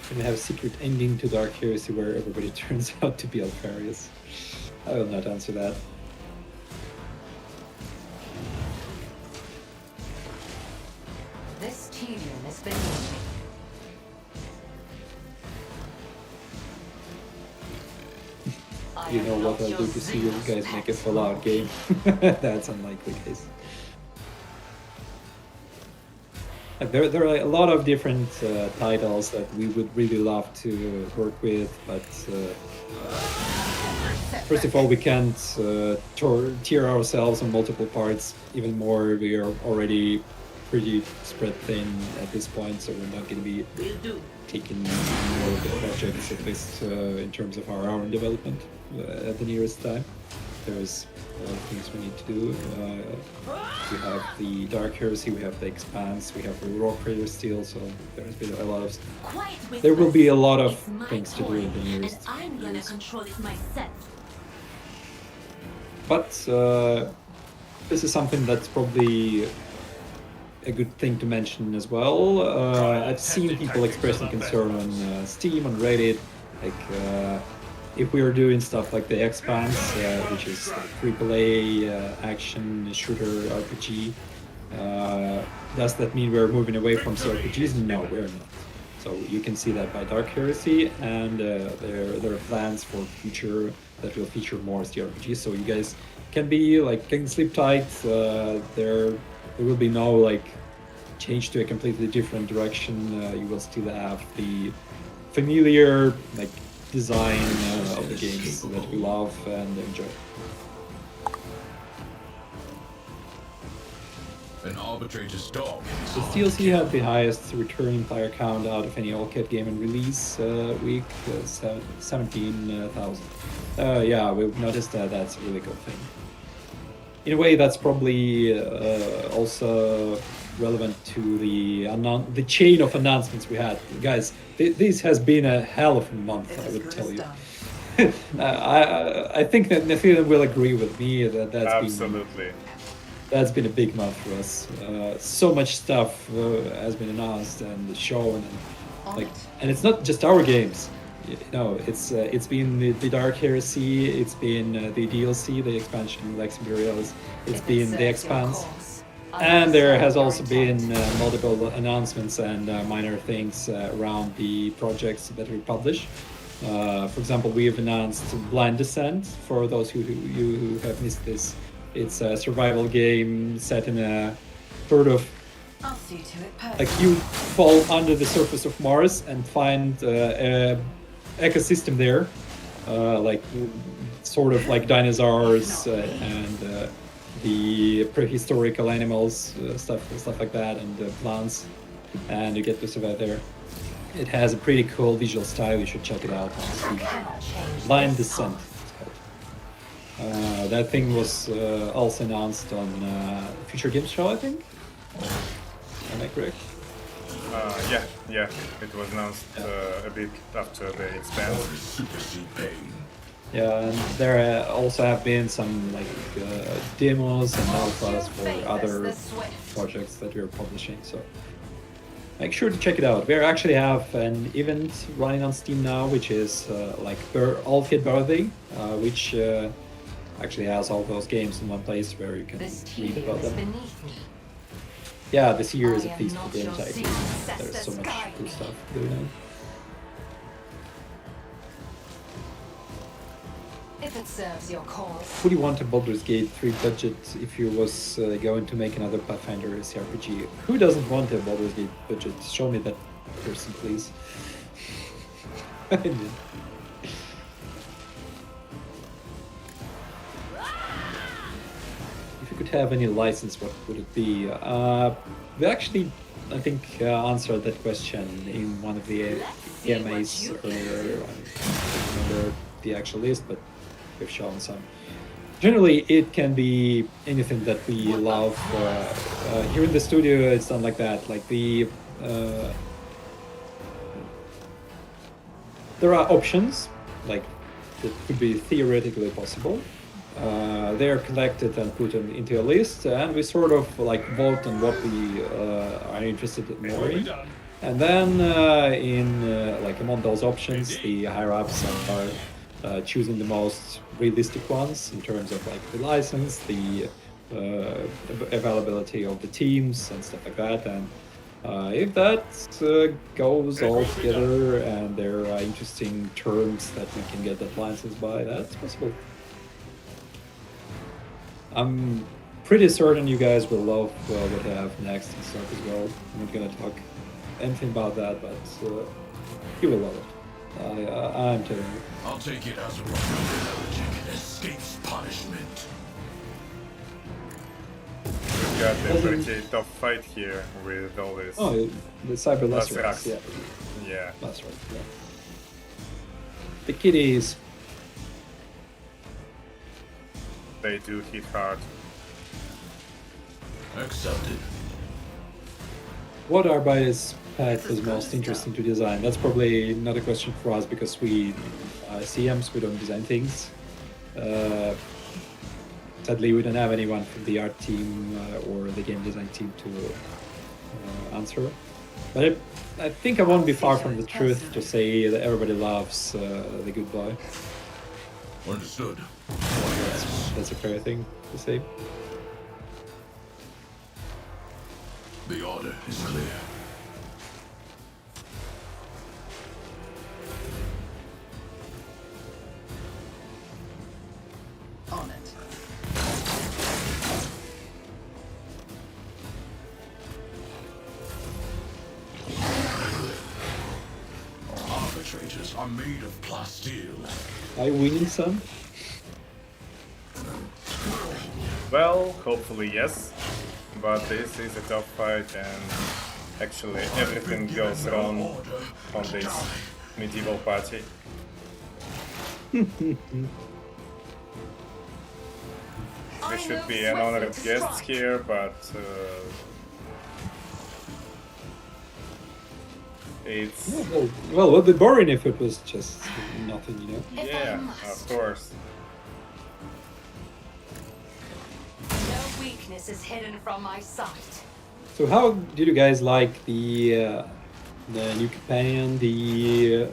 [SPEAKER 1] Can we have a secret ending to Dark Heresy where everybody turns out to be Alfarius? I will not answer that.
[SPEAKER 3] This tedium has been.
[SPEAKER 1] You know what I'll do to see you guys make a Fallout game. That's unlikely case. Like there are a lot of different titles that we would really love to work with, but first of all, we can't tear ourselves on multiple parts even more. We are already pretty spread thin at this point, so we're not going to be taking more of the projects, at least in terms of our own development at the nearest time. There's a lot of things we need to do. We have the Dark Heresy, we have the Expanse, we have the Rogue Trader still, so there's been a lot of... There will be a lot of things to do in the nearest
[SPEAKER 4] I'm gonna control it myself.
[SPEAKER 1] But this is something that's probably a good thing to mention as well. I've seen people expressing concern on Steam, on Reddit, like if we are doing stuff like the Expanse, which is AAA action shooter RPG, does that mean we're moving away from CRPGs? No, we're not. So you can see that by Dark Heresy, and there are plans for future that will feature more CRPGs. So you guys can sleep tight. There will be no like change to a completely different direction. You will still have the familiar like design of the games that we love and enjoy.
[SPEAKER 5] An arbitrator's dog.
[SPEAKER 1] So DLC had the highest returning player count out of any all-cat game in release week, 17,000. Yeah, we've noticed that. That's a really good thing. In a way, that's probably also relevant to the chain of announcements we had. Guys, this has been a hell of a month, I would tell you. I think that Nephilium will agree with me that that's been a big month for us. So much stuff has been announced and shown, and it's not just our games. You know, it's been the Dark Heresy, it's been the DLC, the expansion Lex Imperialis, it's been the Expanse. And there has also been multiple announcements and minor things around the projects that we publish. For example, we have announced Blind Descent. For those who have missed this, it's a survival game set in a sort of
[SPEAKER 3] I'll see to it
[SPEAKER 1] like
[SPEAKER 3] personally.
[SPEAKER 1] you fall under the surface of Mars and find a ecosystem there, like sort of like dinosaurs and the prehistorical animals, stuff like that, and plants, and you get to survive there. It has a pretty cool visual style. You should check it out on Steam.
[SPEAKER 3] Cannot change
[SPEAKER 1] Blind
[SPEAKER 3] this
[SPEAKER 1] Descent.
[SPEAKER 3] path.
[SPEAKER 1] It's called. That thing was also announced on Future Games Show, I think. Am I correct?
[SPEAKER 2] Yeah. It was announced a bit after the expand.
[SPEAKER 5] Orders supersede pain.
[SPEAKER 1] Yeah, and there also have been some like demos and alphas for other projects that we're publishing. So make sure to check it out. We actually have an event running on Steam now, which is like All-Kid Birthday, which actually has all those games in one place where you can
[SPEAKER 3] This
[SPEAKER 1] read
[SPEAKER 3] team
[SPEAKER 1] about
[SPEAKER 3] is
[SPEAKER 1] them.
[SPEAKER 3] beneath me.
[SPEAKER 1] Yeah, this year is
[SPEAKER 3] I
[SPEAKER 1] a
[SPEAKER 3] am
[SPEAKER 1] feast for
[SPEAKER 3] not
[SPEAKER 1] games.
[SPEAKER 3] your
[SPEAKER 1] Actually,
[SPEAKER 3] secret
[SPEAKER 1] there's so much
[SPEAKER 3] sky.
[SPEAKER 1] cool stuff going on.
[SPEAKER 3] If it serves your cause.
[SPEAKER 1] Would you want a Baldur's Gate 3 budget if you was going to make another Pathfinder CRPG? Who doesn't want a Baldur's Gate budget? Show me that person, please. If you could have any license, what would it be? We actually, I think, answered that question in one of the AMAs earlier. I don't remember the actual list, but we've shown some. Generally, it can be anything that we love. Here in the studio, it's not like that. Like there are options, like that could be theoretically possible. They're collected and put into a list, and we sort of like vote on what we are interested more in. And then like among those options, the higher ups are choosing the most realistic ones in terms of like the license, the availability of the teams and stuff like that. And if that goes all together and there are interesting terms that we can get that license by, that's possible. I'm pretty certain you guys will love what we have next and stuff as well. I'm not gonna talk anything about that, but you will love it. I'm telling you.
[SPEAKER 5] I'll take it as a heretic escapes punishment.
[SPEAKER 2] We've got a pretty tough fight here with all this.
[SPEAKER 1] Oh, the Cyber
[SPEAKER 2] Thassera.
[SPEAKER 1] Lacerates, yeah.
[SPEAKER 2] Yeah.
[SPEAKER 1] That's right, yeah. The kitties.
[SPEAKER 2] They do hit hard.
[SPEAKER 5] Accepted.
[SPEAKER 1] What Arbiter's pack was most interesting to design? That's probably not a question for us because we CMs, we don't design things. Sadly, we don't have anyone from the art team or the game design team to answer. But I think I won't be far from the truth to say that everybody loves the good boy.
[SPEAKER 5] Understood.
[SPEAKER 1] That's a fair thing to say.
[SPEAKER 5] The order is clear.
[SPEAKER 3] On it.
[SPEAKER 5] Arbitrators are made of plasteel.
[SPEAKER 1] Are you winning some?
[SPEAKER 2] Well, hopefully yes. But this is a tough fight and actually everything goes wrong on this medieval party. We should be an honored guest here, but it's...
[SPEAKER 1] Well, it would be boring if it was just nothing, you know?
[SPEAKER 2] Yeah, of course.
[SPEAKER 3] No weakness is hidden from my sight.
[SPEAKER 1] So how did you guys like the new companion, the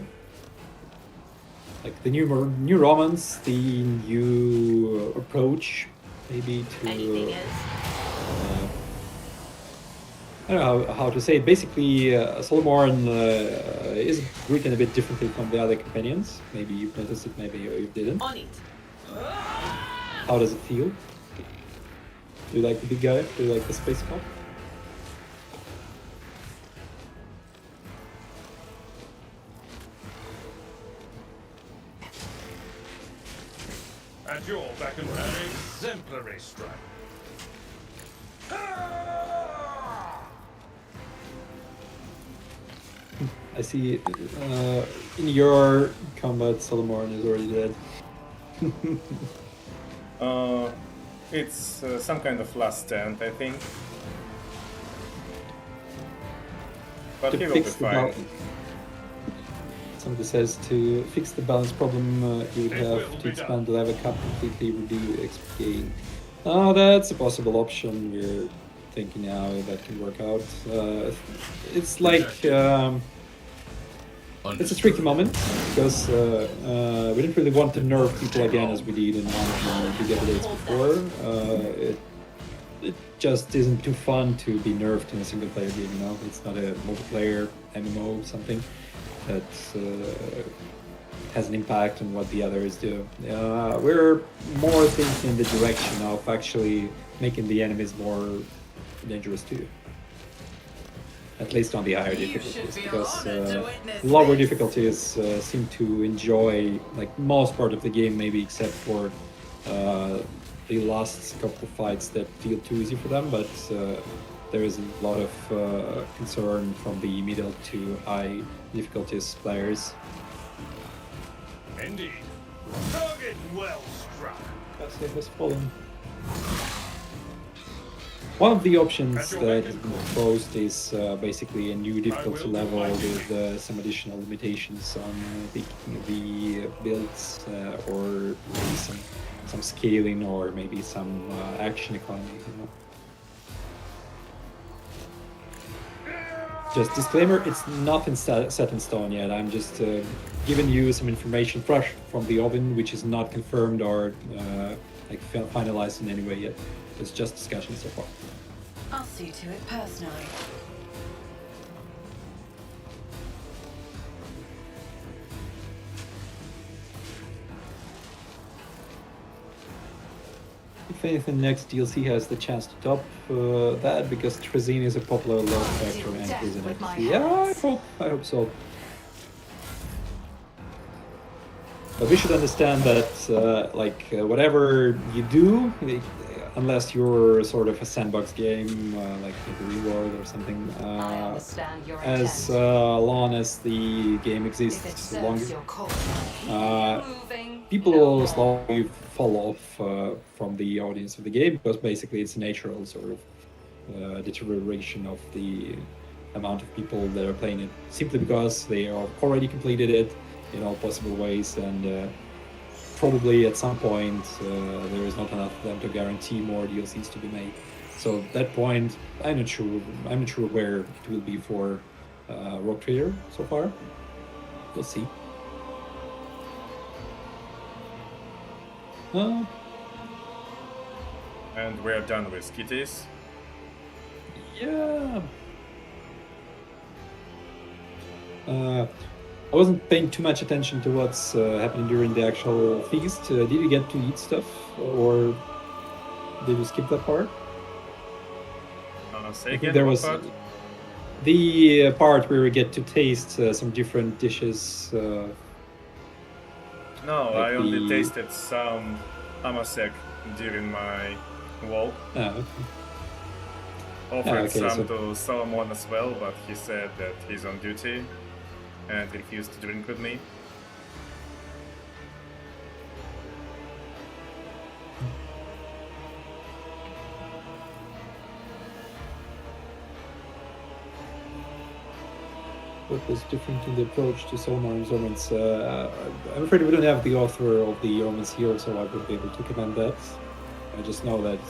[SPEAKER 1] like the new romance, the new approach, maybe to
[SPEAKER 3] Anything is.
[SPEAKER 1] I don't know how to say it. Basically, Solomorn is written a bit differently from the other companions. Maybe you've noticed it, maybe you didn't.
[SPEAKER 3] On it.
[SPEAKER 1] How does it feel? Do you like the big guy? Do you like the space cop?
[SPEAKER 6] At your beck and an exemplary strike.
[SPEAKER 1] I see in your combat, Solomorn is already dead.
[SPEAKER 2] It's some kind of last stand, I think. But
[SPEAKER 1] To
[SPEAKER 2] he will be
[SPEAKER 1] fix the
[SPEAKER 2] fine.
[SPEAKER 1] Somebody says to fix the balance problem, you would
[SPEAKER 6] It will
[SPEAKER 1] have
[SPEAKER 6] be
[SPEAKER 1] to expand the
[SPEAKER 6] done.
[SPEAKER 1] level cap completely, redo XP gain. Oh, that's a possible option. We're thinking now that can work out. It's like it's a tricky moment because we didn't really want to nerf people again as we did in one of the big updates before. It just isn't too fun to be nerfed in a single player game, you know? It's not a multiplayer MMO something that has an impact on what the others do. We're more thinking in the direction of actually making the enemies more dangerous too. At least on the higher
[SPEAKER 3] You
[SPEAKER 1] difficulties,
[SPEAKER 3] should be
[SPEAKER 1] because
[SPEAKER 3] honored to witness
[SPEAKER 1] lower
[SPEAKER 3] this.
[SPEAKER 1] difficulties seem to enjoy like most part of the game, maybe except for the last couple of fights that feel too easy for them. But there is a lot of concern from the middle to high difficulties players.
[SPEAKER 6] Indeed. Target well struck.
[SPEAKER 1] Thassera has fallen. One of the options that has been proposed is basically a new difficulty level with some additional limitations on the builds or maybe some scaling or maybe some action economy. You know. Just disclaimer: it's nothing set in stone yet. I'm just giving you some information fresh from the oven, which is not confirmed or like finalized in any way yet. It's just discussion so far.
[SPEAKER 3] I'll see to it personally.
[SPEAKER 1] If anything, next DLC has the chance to top that because Trazine is a popular load factor and
[SPEAKER 3] death
[SPEAKER 1] is an
[SPEAKER 3] with my
[SPEAKER 1] NPC. Yeah,
[SPEAKER 3] hands.
[SPEAKER 1] I hope so. But we should understand that, whatever you do, unless you're sort of a sandbox game, like the Real World or something,
[SPEAKER 3] I understand your
[SPEAKER 1] as
[SPEAKER 3] intent.
[SPEAKER 1] long as the game
[SPEAKER 3] If it
[SPEAKER 1] exists
[SPEAKER 3] serves
[SPEAKER 1] longer,
[SPEAKER 3] your cause. Moving,
[SPEAKER 1] people
[SPEAKER 3] no
[SPEAKER 1] will
[SPEAKER 3] more.
[SPEAKER 1] slowly fall off from the audience of the game because basically it's a natural sort of deterioration of the amount of people that are playing it, simply because they have already completed it in all possible ways, and probably at some point there is not enough of them to guarantee more DLCs to be made. So at that point, I'm not sure where it will be for Rogue Trader so far. We'll see.
[SPEAKER 2] And we're done with kitties.
[SPEAKER 1] Yeah. I wasn't paying too much attention to what's happening during the actual feast. Did you get to eat stuff, or did you skip that part?
[SPEAKER 2] Say
[SPEAKER 1] I think
[SPEAKER 2] again,
[SPEAKER 1] there
[SPEAKER 2] what
[SPEAKER 1] was
[SPEAKER 2] part?
[SPEAKER 1] the part where we get to taste some different dishes.
[SPEAKER 2] No,
[SPEAKER 1] like
[SPEAKER 2] I only
[SPEAKER 1] the-
[SPEAKER 2] tasted some amasek during my walk.
[SPEAKER 1] Okay.
[SPEAKER 2] Offered
[SPEAKER 1] okay,
[SPEAKER 2] some
[SPEAKER 1] so-
[SPEAKER 2] to Solomon as well, but he said that he's on duty and refused to drink with me.
[SPEAKER 1] What was different in the approach to Solmar's omens? I'm afraid we don't have the author of the omens here, so I wouldn't be able to comment that. I just know that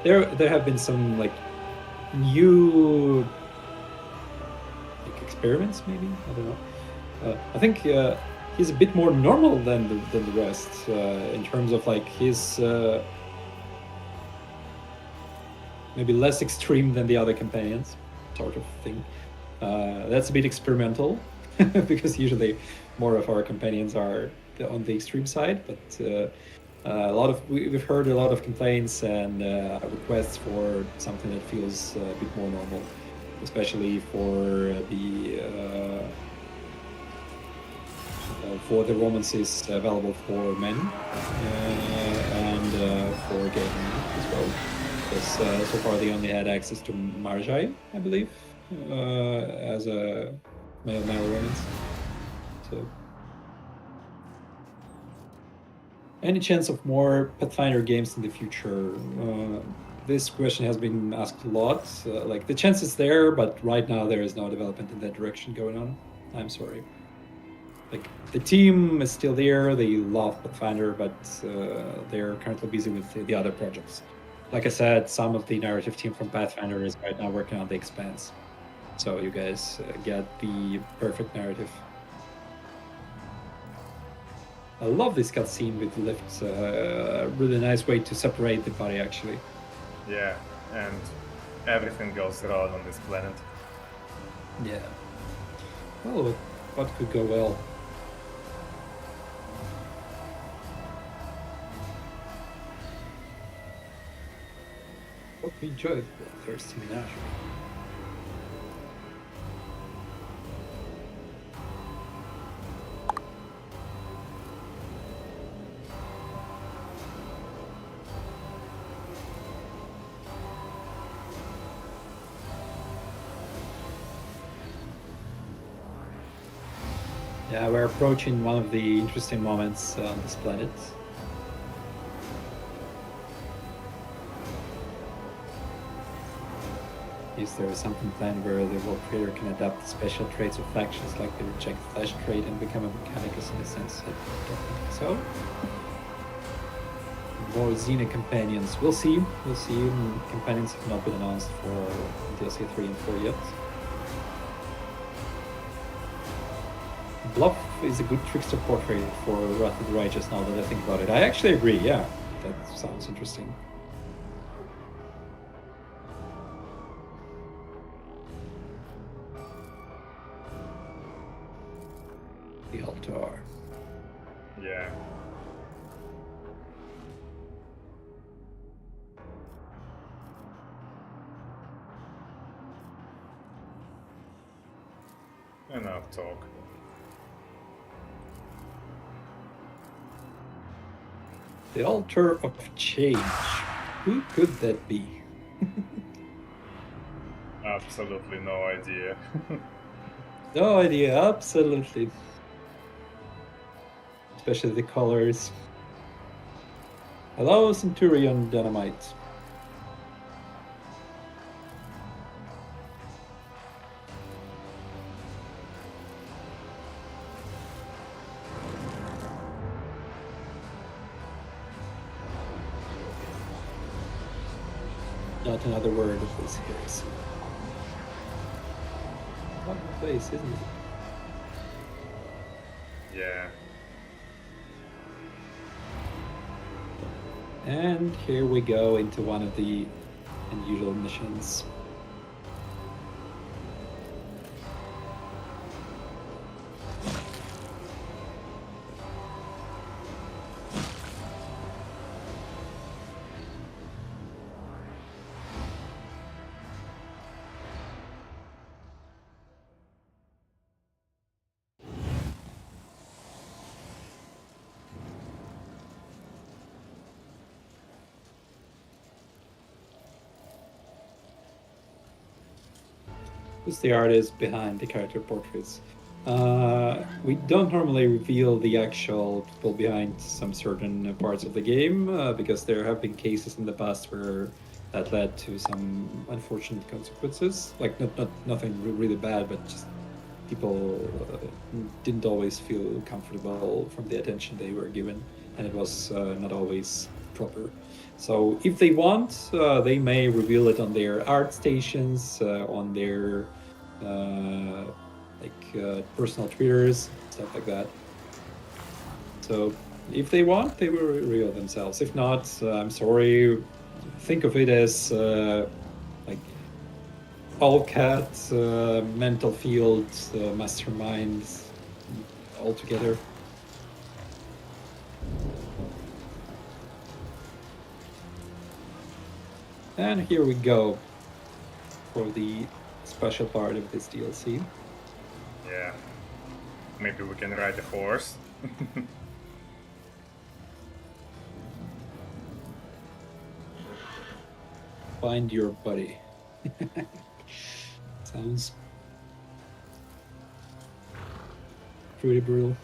[SPEAKER 1] there have been some like new experiments, maybe, I don't know. I think he's a bit more normal than the rest in terms of like his maybe less extreme than the other campaigns, sort of thing. That's a bit experimental because usually more of our companions are on the extreme side, but we've heard a lot of complaints and requests for something that feels a bit more normal, especially for the romances available for men and for gay men as well. Because so far they only had access to Marjai, I believe, as a male romance. So, any chance of more Pathfinder games in the future? This question has been asked a lot. Like, the chance is there, but right now there is no development in that direction going on. I'm sorry. Like, the team is still there, they love Pathfinder, but they're currently busy with the other projects. Like I said, some of the narrative team from Pathfinder is right now working on The Expanse. So you guys get the perfect narrative. I love this cutscene with lifts. A really nice way to separate the body, actually.
[SPEAKER 2] Yeah, and everything goes wrong on this planet.
[SPEAKER 1] Yeah. Well, what could go well? Hope you enjoyed the thirsty menagerie. Yeah, we're approaching one of the interesting moments on this planet. Is there something planned where the world creator can adapt the special traits of factions like the reject flesh trait and become a mechanicus in a sense? I don't think so. More Xena companions. We'll see. We'll see. Companions have not been announced for DLC 3 and 4 yet. Bluff is a good trickster portrait for Wrath of the Righteous now that I think about it. I actually agree, yeah. That sounds interesting. The altar.
[SPEAKER 2] Yeah. Enough talk.
[SPEAKER 1] The altar of change. Who could that be?
[SPEAKER 2] Absolutely no idea.
[SPEAKER 1] No idea, absolutely. Especially the colors. Hello, Centurion Dynamite. Not another word of this heresy. What place, isn't it?
[SPEAKER 2] Yeah.
[SPEAKER 1] And here we go into one of the unusual missions. Who's the artist behind the character portraits? We don't normally reveal the actual people behind some certain parts of the game because there have been cases in the past where that led to some unfortunate consequences. Like nothing really bad, but just people didn't always feel comfortable from the attention they were given, and it was not always proper. So if they want, they may reveal it on their art stations, on their personal Twitters, stuff like that. So if they want, they will reveal themselves. If not, I'm sorry. Think of it as all cats, mental fields, masterminds, all together. And here we go for the special part of this DLC.
[SPEAKER 2] Yeah. Maybe we can ride a horse.
[SPEAKER 1] Find your buddy. Sounds pretty brutal.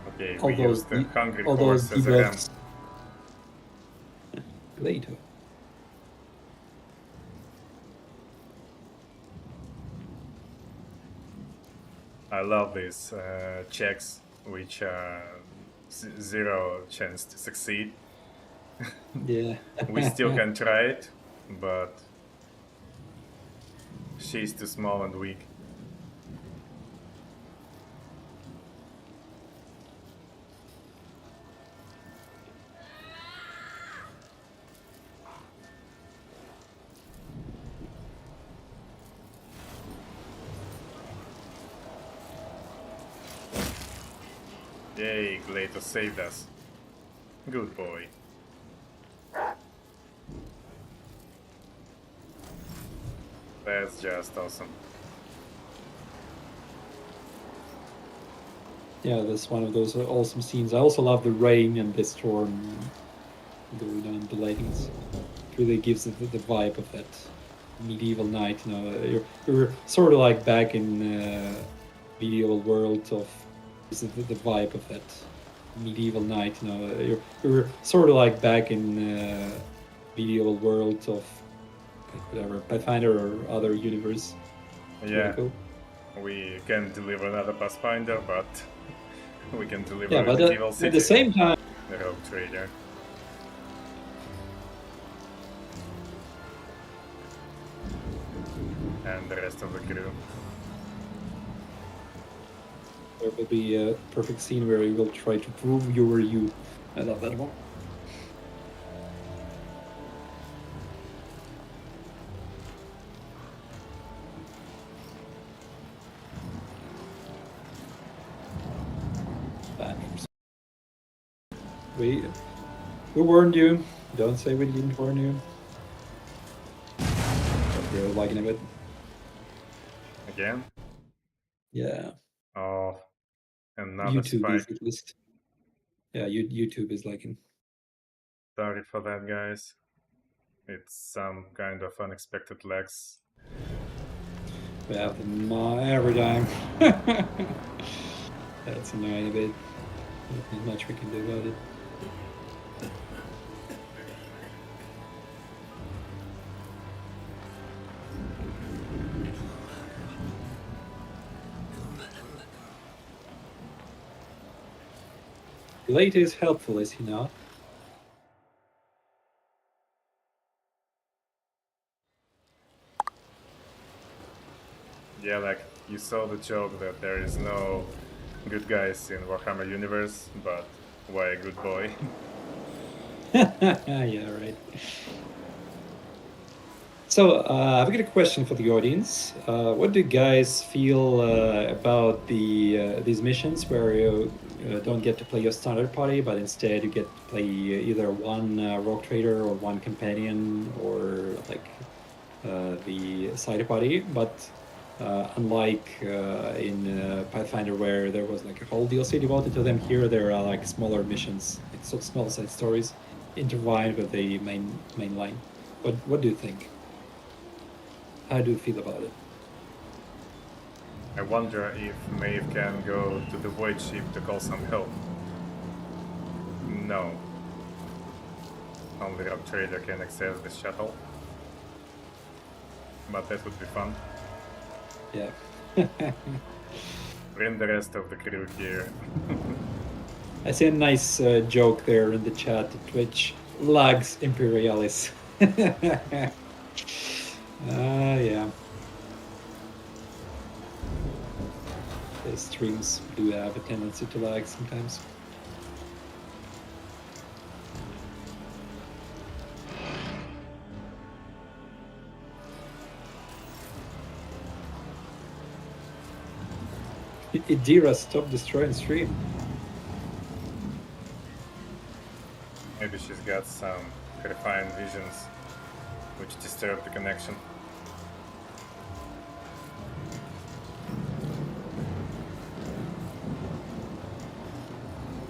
[SPEAKER 2] Okay,
[SPEAKER 1] All
[SPEAKER 2] we
[SPEAKER 1] those
[SPEAKER 2] use the hungry
[SPEAKER 1] all
[SPEAKER 2] horse
[SPEAKER 1] those
[SPEAKER 2] as a ram.
[SPEAKER 1] debuffs. Later.
[SPEAKER 2] I love these checks, which zero chance to succeed.
[SPEAKER 1] Yeah.
[SPEAKER 2] We still can try it, but she's too small and weak. Yay, Glato saved us. Good boy. That's just awesome.
[SPEAKER 1] Yeah, that's one of those awesome scenes. I also love the rain and the storm going on, the lightings. It really gives it the vibe of that medieval night. You know, you're sort of like back in medieval world of the vibe of that medieval night. You know, you're sort of like back in medieval world of whatever Pathfinder or other universe. It's really
[SPEAKER 2] Yeah,
[SPEAKER 1] cool.
[SPEAKER 2] we can deliver another Pathfinder, but we can deliver
[SPEAKER 1] Yeah,
[SPEAKER 2] a
[SPEAKER 1] but
[SPEAKER 2] medieval
[SPEAKER 1] at
[SPEAKER 2] city.
[SPEAKER 1] the same time.
[SPEAKER 2] The Rogue Trader. And the rest of the crew.
[SPEAKER 1] There will be a perfect scene where you will try to prove you were you. I love that one. We warned you. Don't say we didn't warn you. But they're liking it.
[SPEAKER 2] Again?
[SPEAKER 1] Yeah.
[SPEAKER 2] Oh, another
[SPEAKER 1] YouTube
[SPEAKER 2] spike.
[SPEAKER 1] is at least. Yeah, YouTube is liking.
[SPEAKER 2] Sorry for that, guys. It's some kind of unexpected Lex.
[SPEAKER 1] We have them every time. That's annoying a bit. Not much we can do about it. Late is helpful, is he not?
[SPEAKER 2] Yeah, like, you saw the joke that there is no good guys in Warhammer universe, but why a good boy?
[SPEAKER 1] Yeah, right. So, I've got a question for the audience. What do you guys feel about these missions where you don't get to play your standard party, but instead you get to play either one rogue trader or one companion or like the side party? But unlike in Pathfinder, where there was like a whole DLC devoted to them, here there are like smaller missions, like so small side stories intertwined with the main line. What do you think? How do you feel about it?
[SPEAKER 2] I wonder if Maeve can go to the void ship to call some help. No. Only Rogue Trader can access the shuttle. But that would be fun.
[SPEAKER 1] Yeah.
[SPEAKER 2] Bring the rest of the crew here.
[SPEAKER 1] I see a nice joke there in the chat. Twitch, Lex Imperialis. Yeah. the streams do have a tendency to lag sometimes. Idira, stop destroying stream.
[SPEAKER 2] Maybe she's got some refined visions which disturb the connection.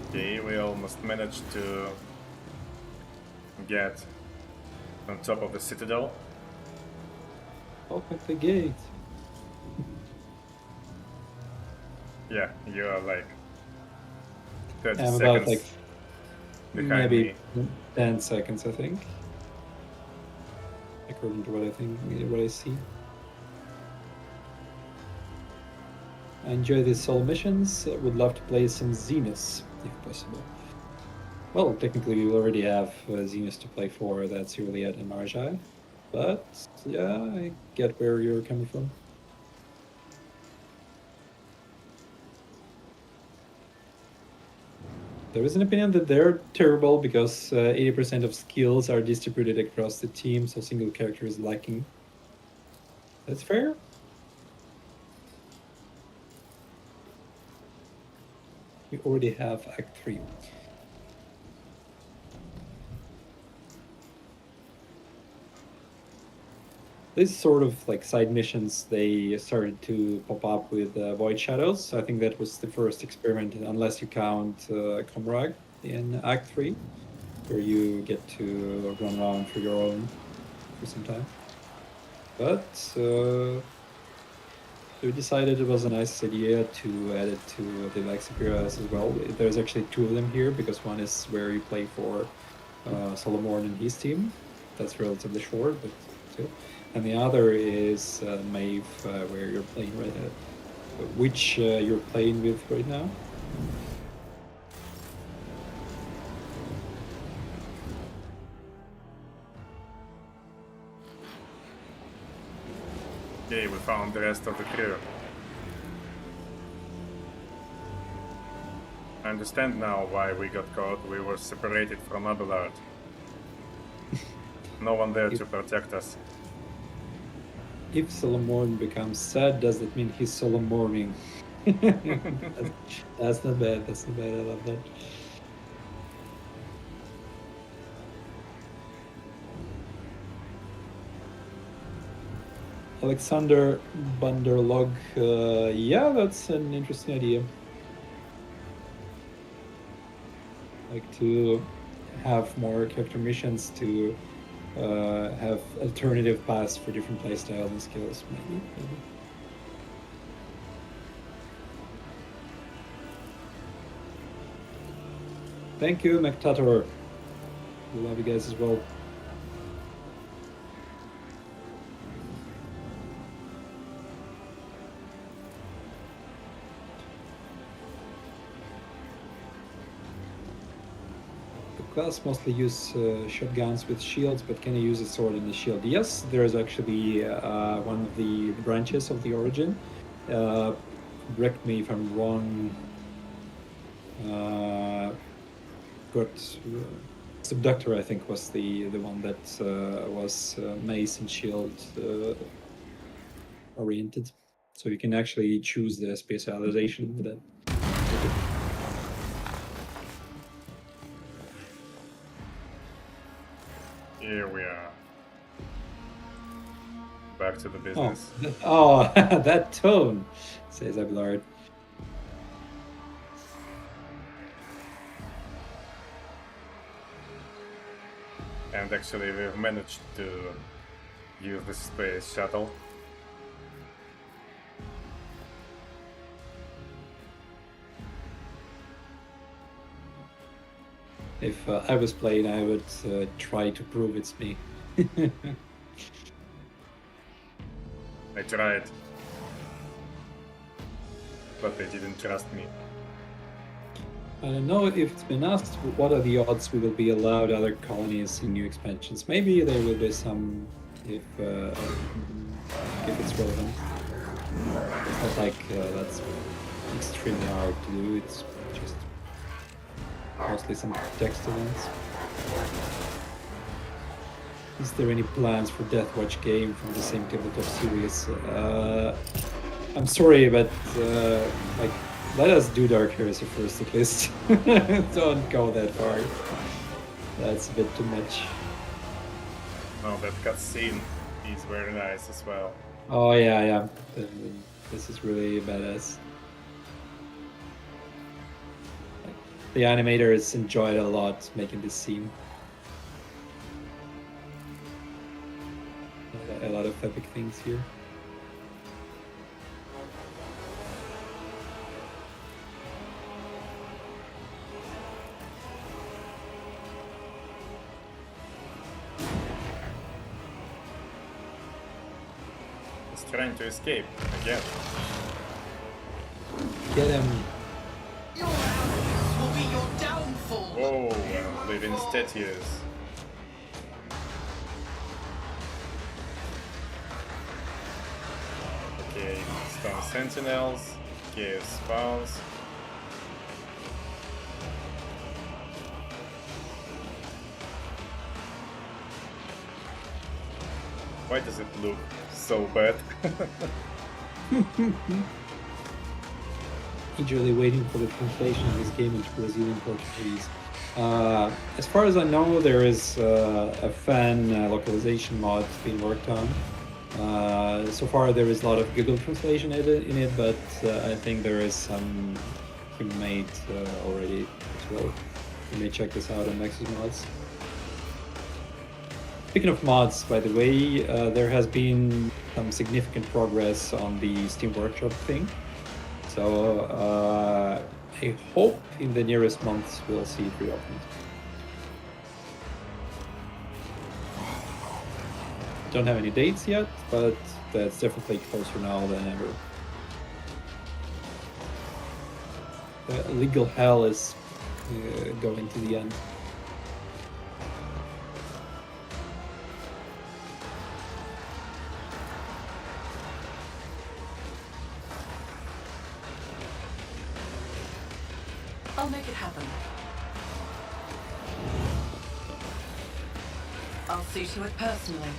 [SPEAKER 2] Okay, we almost managed to get on top of the citadel.
[SPEAKER 1] Open the gate.
[SPEAKER 2] Yeah, you are like 30
[SPEAKER 1] I'm
[SPEAKER 2] seconds
[SPEAKER 1] about like
[SPEAKER 2] behind
[SPEAKER 1] maybe
[SPEAKER 2] me.
[SPEAKER 1] 10 seconds, I think. According to what I see. I enjoy these solo missions. Would love to play some Zenus, if possible. Well, technically we already have Zenus to play for. That's Juliet and Marjai. But yeah, I get where you're coming from. There is an opinion that they're terrible because 80% of skills are distributed across the team, so single character is lacking. That's fair. We already have Act 3. These sort of like side missions, they started to pop up with Void Shadows. I think that was the first experiment, unless you count Comrade in Act 3, where you get to run around for your own for some time. But we decided it was a nice idea to add it to the Lex Imperialis as well. There's actually two of them here, because one is where you play for Solomon and his team. That's relatively short, but still. And the other is Maeve, where you're playing right now. Which you're playing with right now?
[SPEAKER 2] Okay, we found the rest of the crew. I understand now why we got caught. We were separated from Abelard. No one there to protect us.
[SPEAKER 1] If Solomon becomes sad, does that mean he's Solomoning? That's not bad. That's not bad. I love that. Alexander Banderlog. Yeah, that's an interesting idea. Like to have more character missions to have alternative paths for different playstyles and skills, maybe. Thank you, McTator. We love you guys as well. Class mostly use shotguns with shields, but can you use a sword in the shield? Yes, there is actually one of the branches of the origin. Correct me if I'm wrong. Subductor, I think, was the one that was mace and shield oriented. So you can actually choose the specialization with that.
[SPEAKER 2] Here we are. Back to the business.
[SPEAKER 1] Oh, that tone, says Abelard.
[SPEAKER 2] And actually we've managed to use the space shuttle.
[SPEAKER 1] If I was playing, I would try to prove it's me.
[SPEAKER 2] I tried. But they didn't trust me.
[SPEAKER 1] I don't know if it's been asked, what are the odds we will be allowed other colonies in new expansions? Maybe there will be some, if it's relevant. It's not like that's extremely hard to do. It's just mostly some text events. Is there any plans for Deathwatch game from the same tabletop series? I'm sorry, but like, let us do Dark Heresy first at least. Don't go that far. That's a bit too much.
[SPEAKER 2] Oh, that cutscene is very nice as well.
[SPEAKER 1] Oh yeah. This is really badass. Like, the animators enjoyed a lot making this scene. A lot of epic things here.
[SPEAKER 2] He's trying to escape again.
[SPEAKER 1] Get him.
[SPEAKER 7] Your arrogance will be your downfall.
[SPEAKER 2] Whoa, living statues. Okay, Stone Sentinels, Chaos Spawns. Why does it look so bad?
[SPEAKER 1] Eagerly waiting for the translation of this game into Brazilian Portuguese. As far as I know, there is a fan localization mod being worked on. So far, there is a lot of Google translation in it, but I think there is some pre-made already as well. You may check this out on Nexus Mods. Speaking of mods, by the way, there has been some significant progress on the Steam Workshop thing. So I hope in the nearest months we'll see it reopened. Don't have any dates yet, but that's definitely closer now than ever. The legal hell is going to the end.
[SPEAKER 7] I'll make it happen. I'll see to it personally.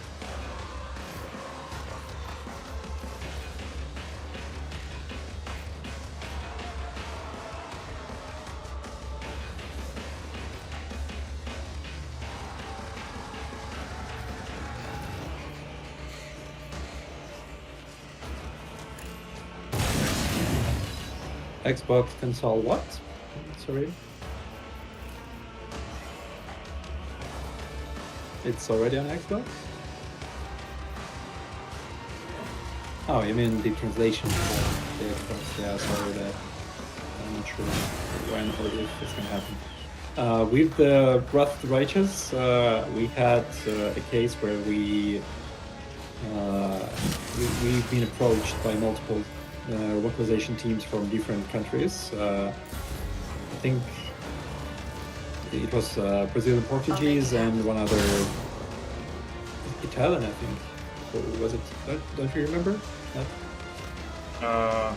[SPEAKER 1] Xbox console what? Sorry. It's already on Xbox? Oh, you mean the translation for the Xbox? Yeah, sorry that. I'm not sure when or if it's gonna happen. With the Wrath of the Righteous, we had a case where we've been approached by multiple localization teams from different countries. I think it was Brazilian Portuguese and one other Italian, I think. Or was it? Don't you remember?
[SPEAKER 2] Yeah,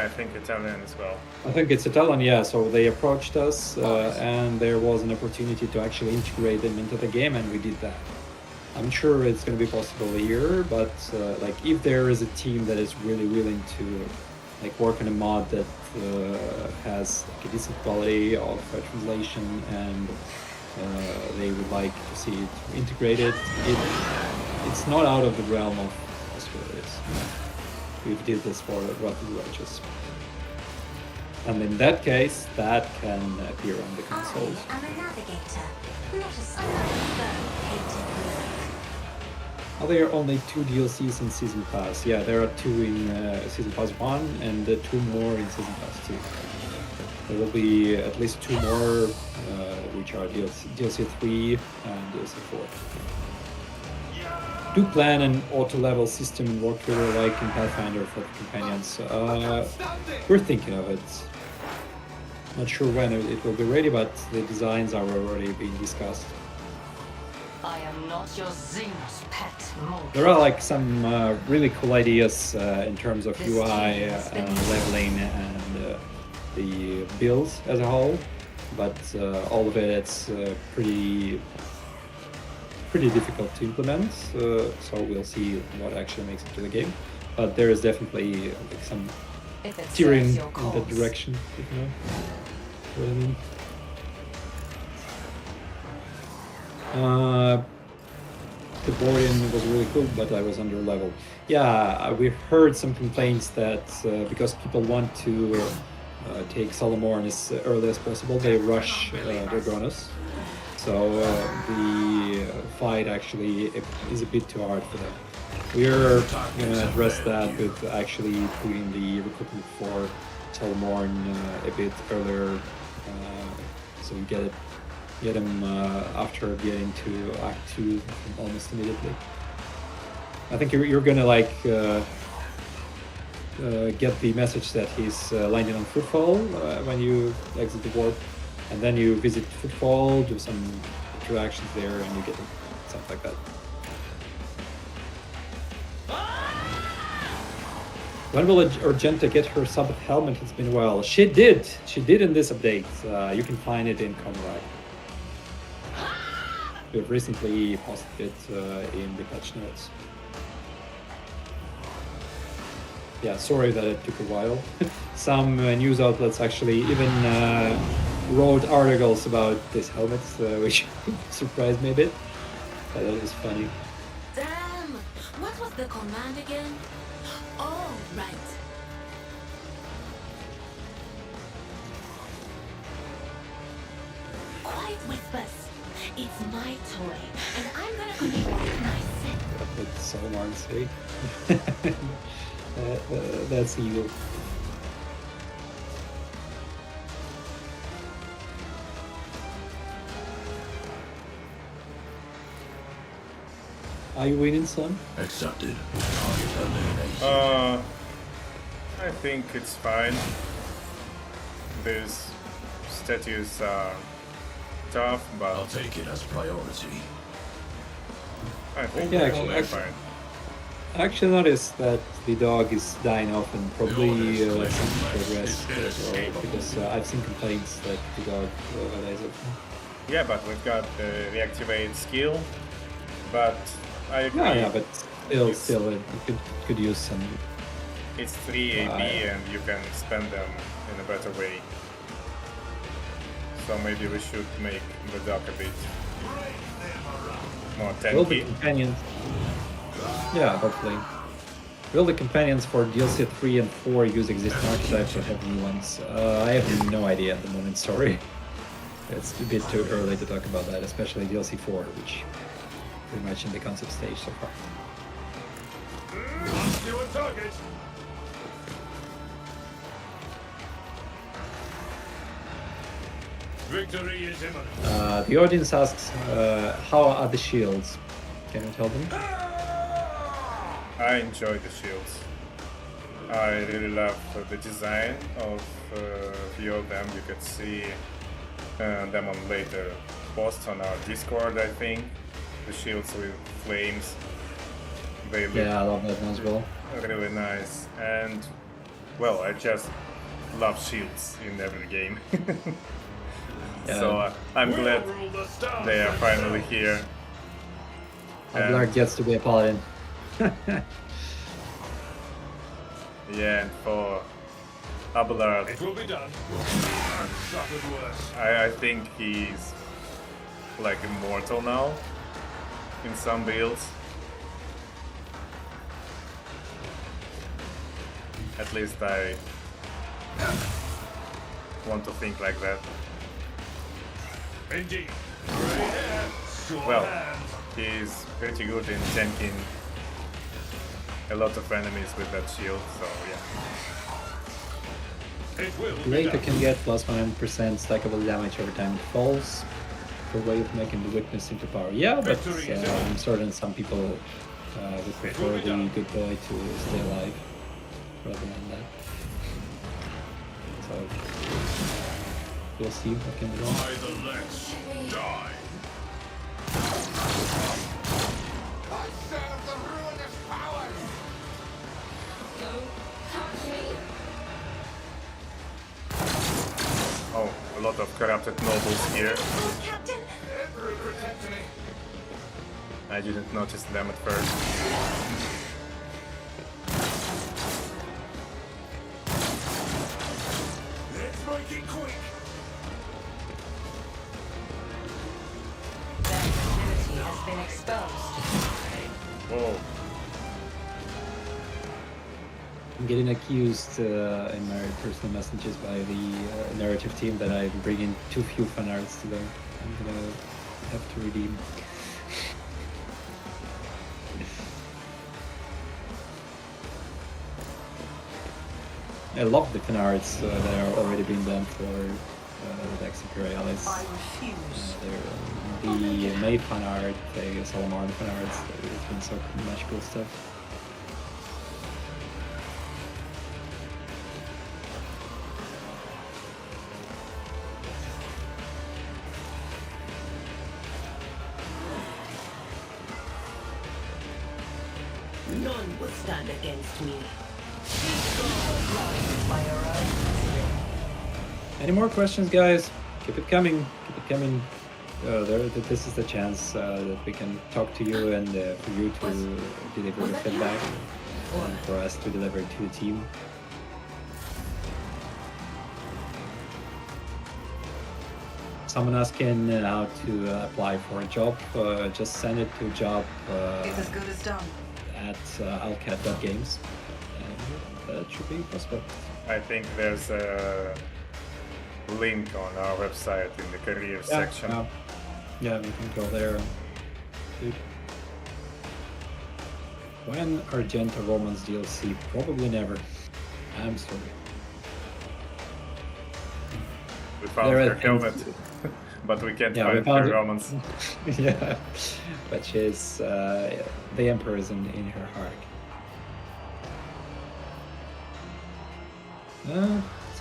[SPEAKER 2] I think Italian as well.
[SPEAKER 1] I think it's Italian, yeah. So they approached us, and there was an opportunity to actually integrate them into the game, and we did that. I'm sure it's going to be possible here, but like if there is a team that is really willing to like work on a mod that has like a decent quality of translation and they would like to see it integrated, it's not out of the realm of possibilities. We did this for Wrath of the Righteous. And in that case, that can appear on the consoles.
[SPEAKER 4] I am a navigator, not a stone painted black.
[SPEAKER 1] There are only 2 DLCs in Season Pass. Yeah, there are 2 in Season Pass 1 and 2 more in Season Pass 2. There will be at least 2 more, which are DLC 3 and DLC 4. Do plan an auto-level system in Warhammer like in Pathfinder for the companions. We're thinking of it. Not sure when it will be ready, but the designs are already being discussed.
[SPEAKER 3] I am not your Xenos pet monkey.
[SPEAKER 1] There are like some really cool ideas in terms of UI leveling and the builds as a whole, but all of it's pretty difficult to implement. So we'll see what actually makes it to the game. But there is definitely like some
[SPEAKER 3] If it
[SPEAKER 1] steering
[SPEAKER 3] serves your
[SPEAKER 1] in
[SPEAKER 3] cause.
[SPEAKER 1] that direction, if you know what I mean. The boarding was really cool, but I was under level. Yeah, we've heard some complaints that because people want to take Solomorn as early as possible, they rush Dragonus. So the fight actually is a bit too hard for them. We're gonna address that with actually putting the recruitment for Solomorn a bit earlier, so you get him after getting to Act 2 almost immediately. I think you're gonna like get the message that he's landing on Footfall when you exit the warp, and then you visit Footfall, do some interactions there, and you get him, something like that. When will Argenta get her sub helmet? It's been a while. She did in this update. You can find it in Comrade. We've recently posted it in the patch notes. Yeah, sorry that it took a while. Some news outlets actually even wrote articles about this helmet, which surprised me a bit. But that was funny.
[SPEAKER 4] Damn! What was the command again? Oh, right. Quiet whispers. It's my toy, and I'm gonna control myself.
[SPEAKER 1] That's so hard to say. That's evil. Are you winning, son?
[SPEAKER 5] Accepted. Target eliminated.
[SPEAKER 2] I think it's fine. These statues are tough,
[SPEAKER 5] I'll
[SPEAKER 2] but
[SPEAKER 5] take it as priority.
[SPEAKER 2] I think
[SPEAKER 1] Yeah,
[SPEAKER 2] they're
[SPEAKER 1] actually-
[SPEAKER 2] fine.
[SPEAKER 1] I actually noticed that the dog is dying off and probably something to address as well, because I've seen complaints that the dog dies off.
[SPEAKER 2] Yeah, but we've got the reactivate skill, but I agree.
[SPEAKER 1] Yeah, but still, it could use some.
[SPEAKER 2] It's 3 AP and you can spend them in a better way. So maybe we should make the dog a bit more
[SPEAKER 1] Will the
[SPEAKER 2] tanky.
[SPEAKER 1] companions? Yeah, hopefully. Will the companions for DLC 3 and 4 use existing archetypes or have new ones? I have no idea at the moment, sorry. It's a bit too early to talk about that, especially DLC 4, which pretty much in the concept stage so far.
[SPEAKER 6] You a target. Victory is imminent.
[SPEAKER 1] The audience asks, how are the shields? Can you tell them?
[SPEAKER 2] I enjoy the shields. I really love the design of a few of them. You could see them on later posts on our Discord, I think. The shields with flames. They look
[SPEAKER 1] Yeah, I love that one as well.
[SPEAKER 2] really nice. And, well, I just love shields in every game.
[SPEAKER 1] Yeah.
[SPEAKER 2] So I'm glad
[SPEAKER 6] We'll rule the stars.
[SPEAKER 2] they are finally here.
[SPEAKER 1] Abelard gets to be a paladin.
[SPEAKER 2] Yeah, and for Abelard,
[SPEAKER 6] It will be done. I've suffered worse.
[SPEAKER 2] I think he's like immortal now in some builds. At least I want to think like that.
[SPEAKER 6] Indeed. Great hands, sure
[SPEAKER 2] Well,
[SPEAKER 6] hands.
[SPEAKER 2] he's pretty good in tanking a lot of enemies with that shield, so yeah.
[SPEAKER 6] It will be
[SPEAKER 1] Later
[SPEAKER 6] done.
[SPEAKER 1] can get plus 100% stackable damage every time it falls. A way of making the witness into power. Yeah, but
[SPEAKER 6] Victory is
[SPEAKER 1] I'm certain some people would prefer
[SPEAKER 6] be
[SPEAKER 1] the
[SPEAKER 6] done.
[SPEAKER 1] good boy to stay alive rather than that. So we'll see what can be done.
[SPEAKER 6] By the Lex, die. I serve the ruinous powers!
[SPEAKER 3] Don't touch me.
[SPEAKER 2] Oh, a lot of corrupted nobles here.
[SPEAKER 4] Oh, Captain!
[SPEAKER 6] Emperor, protect me!
[SPEAKER 2] I didn't notice them at first.
[SPEAKER 6] Let's make it quick!
[SPEAKER 3] Their fragility has been exposed.
[SPEAKER 2] Whoa.
[SPEAKER 1] I'm getting accused in my personal messages by the narrative team that I'm bringing too few fan arts to them. I'm gonna have to redeem. I love the fan arts that are already being done for Lex Imperialis.
[SPEAKER 7] I refuse.
[SPEAKER 1] The May fan art, the Solomon fan arts, there's been so much cool stuff.
[SPEAKER 4] None will stand against me.
[SPEAKER 3] By your own.
[SPEAKER 1] Any more questions, guys? Keep it coming. Keep it coming. This is the chance that we can talk to you and for you to deliver your feedback and for us to deliver to the team. Someone asking how to apply for a job, just send it to job
[SPEAKER 7] It's as good as done.
[SPEAKER 1] at alcat.games. And that should be possible.
[SPEAKER 2] I think there's a link on our website in the career section.
[SPEAKER 1] Yeah, we can go there. Dude. When Argenta Romans DLC? Probably never. I'm sorry.
[SPEAKER 2] We found
[SPEAKER 1] There
[SPEAKER 2] her
[SPEAKER 1] are
[SPEAKER 2] helmet,
[SPEAKER 1] things-
[SPEAKER 2] but we can't
[SPEAKER 1] Yeah, we
[SPEAKER 2] find
[SPEAKER 1] found
[SPEAKER 2] her
[SPEAKER 1] it.
[SPEAKER 2] Romans.
[SPEAKER 1] Yeah, but she's the Emperor is in her heart.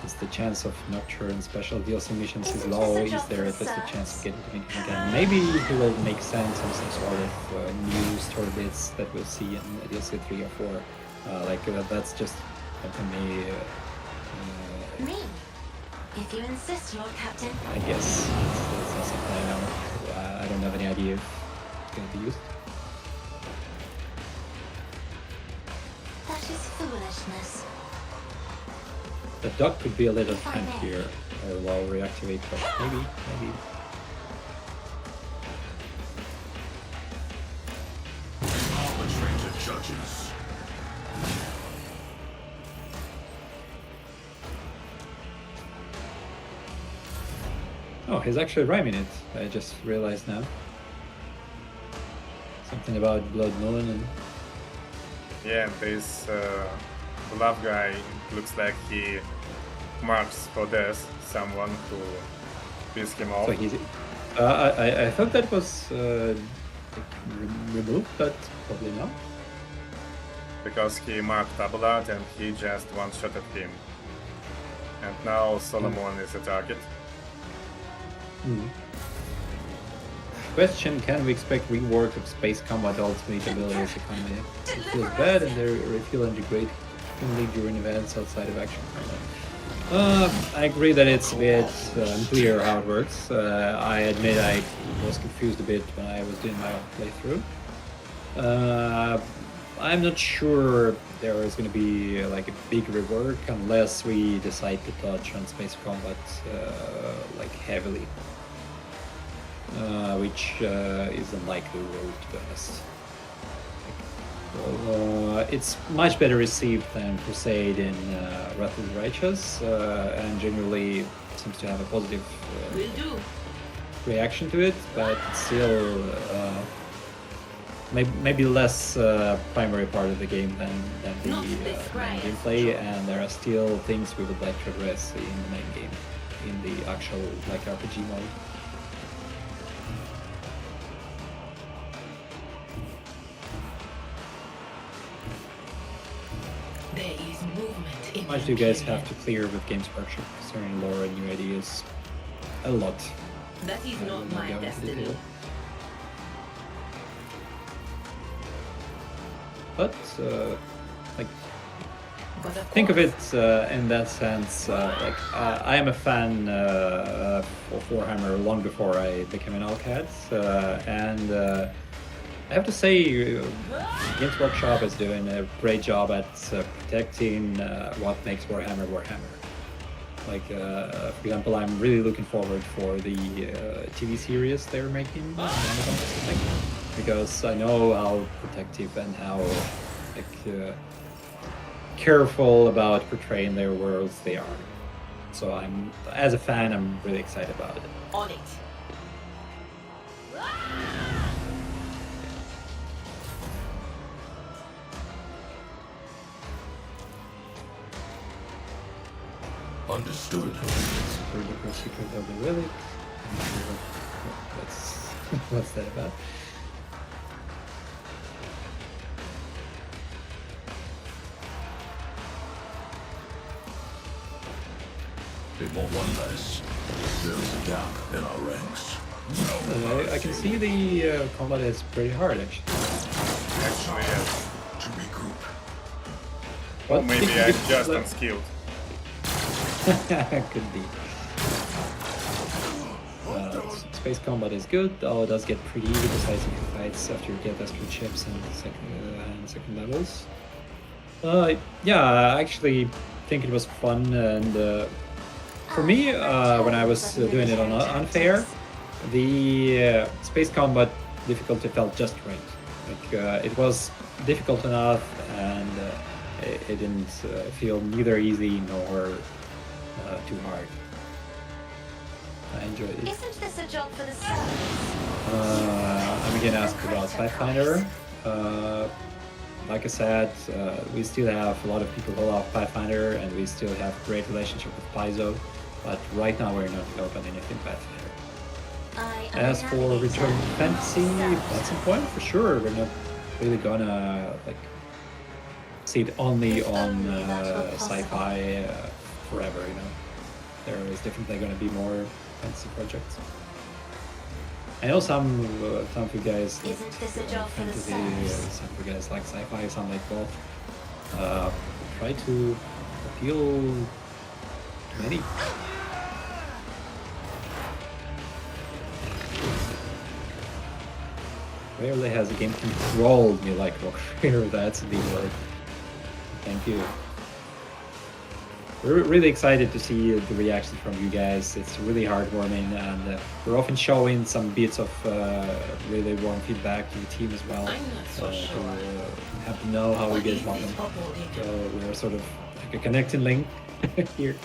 [SPEAKER 1] Since the chance of Nocturne special DLC missions is
[SPEAKER 4] Isn't
[SPEAKER 1] low,
[SPEAKER 4] this a
[SPEAKER 1] is
[SPEAKER 4] job
[SPEAKER 1] there
[SPEAKER 4] for
[SPEAKER 1] at least a
[SPEAKER 4] the
[SPEAKER 1] chance of
[SPEAKER 4] subs?
[SPEAKER 1] getting to meet him again? Maybe he will make sense on some sort of new story bits that we'll see in DLC 3 or 4. That's just up to me.
[SPEAKER 4] Me? If you insist, Lord Captain.
[SPEAKER 1] I guess it's not something I know. I don't have any idea if it's going to be used.
[SPEAKER 4] That is foolishness.
[SPEAKER 1] The duck could be a little
[SPEAKER 4] If I may.
[SPEAKER 1] tankier or low reactivate, but maybe.
[SPEAKER 5] Arbitrator judges.
[SPEAKER 1] Oh, he's actually rhyming it. I just realized now. Something about Blood Moon and
[SPEAKER 2] Yeah, this bluff guy looks like he marks for death someone who pissed him off.
[SPEAKER 1] so he's. I thought that was removed, but probably not.
[SPEAKER 2] Because he marked Tabula and he just one-shotted him. And now Solomon is a target.
[SPEAKER 1] Question: can we expect rework of Space Combat Ultimate abilities economy? It feels bad and they refuel and degrade only during events outside of action combat. I agree that it's a bit unclear how it works. I admit I was confused a bit when I was doing my own playthrough. I'm not sure there is going to be like a big rework unless we decide to touch on space combat like heavily, which is unlikely, to be honest. It's much better received than Crusade in Wrath of the Righteous, and generally seems to have a positive
[SPEAKER 4] Will do.
[SPEAKER 1] reaction to it, but it's still maybe less primary part of the game than the
[SPEAKER 4] Not
[SPEAKER 1] main
[SPEAKER 4] this grind.
[SPEAKER 1] gameplay, and there are still things we would like to address in the main game, in the actual like RPG mode.
[SPEAKER 4] There is movement in
[SPEAKER 1] How much do you guys have to clear with Games Workshop concerning lore and new ideas? A lot.
[SPEAKER 4] That is
[SPEAKER 1] I
[SPEAKER 4] not
[SPEAKER 1] will not
[SPEAKER 4] my
[SPEAKER 1] go into
[SPEAKER 4] destiny.
[SPEAKER 1] detail. but like
[SPEAKER 4] But of
[SPEAKER 1] think of
[SPEAKER 4] course,
[SPEAKER 1] it in that sense. Like I am a fan of Warhammer long before I became an Alcat, and I have to say, Games Workshop is doing a great job at protecting what makes Warhammer Warhammer. Like, for example, I'm really looking forward for the TV series they're making on Amazon Pacific, because I know how protective and how like careful about portraying their worlds they are. So as a fan, I'm really excited about it.
[SPEAKER 4] on it.
[SPEAKER 5] Understood.
[SPEAKER 1] Super duper secret of the relic. What's that about?
[SPEAKER 5] They want one less. There's a gap in our ranks.
[SPEAKER 1] I can see the combat is pretty hard, actually.
[SPEAKER 2] Actually, yes.
[SPEAKER 5] To regroup.
[SPEAKER 1] What?
[SPEAKER 2] Maybe
[SPEAKER 1] Think you
[SPEAKER 2] I'm
[SPEAKER 1] could-
[SPEAKER 2] just unskilled.
[SPEAKER 1] Could be. Space combat is good, though it does get pretty easy besides in fights after you get extra chips and second levels. Yeah, I actually think it was fun, and for me, when I was doing it on Unfair, the space combat difficulty felt just right. Like it was difficult enough, and it didn't feel neither easy nor too hard. I enjoyed it.
[SPEAKER 3] Isn't this a job for the service?
[SPEAKER 1] I'm again asked about Pathfinder. Like I said, we still have a lot of people who love Pathfinder, and we still have a great relationship with Paizo. But right now, we're not open anything Pathfinder.
[SPEAKER 3] I am
[SPEAKER 1] As for
[SPEAKER 3] navigator.
[SPEAKER 1] Return to Fantasy, at some point, for sure, we're not really gonna like see it only on sci-fi forever. You know, there is definitely gonna be more fantasy projects. I know some of you guys like
[SPEAKER 3] Isn't this a job for the
[SPEAKER 1] fantasy,
[SPEAKER 3] service?
[SPEAKER 1] some of you guys like sci-fi, some like both. Try to appeal to many. Rarely has a game controlled me like Warfare. That's the word. Thank you. We're really excited to see the reaction from you guys. It's really heartwarming, and we're often showing some bits of really warm feedback to the team as well.
[SPEAKER 4] I'm not so sure.
[SPEAKER 1] To have to know how we
[SPEAKER 4] What
[SPEAKER 1] get
[SPEAKER 4] is
[SPEAKER 1] along.
[SPEAKER 4] this bubble they do?
[SPEAKER 1] So we're sort of like a connecting link here.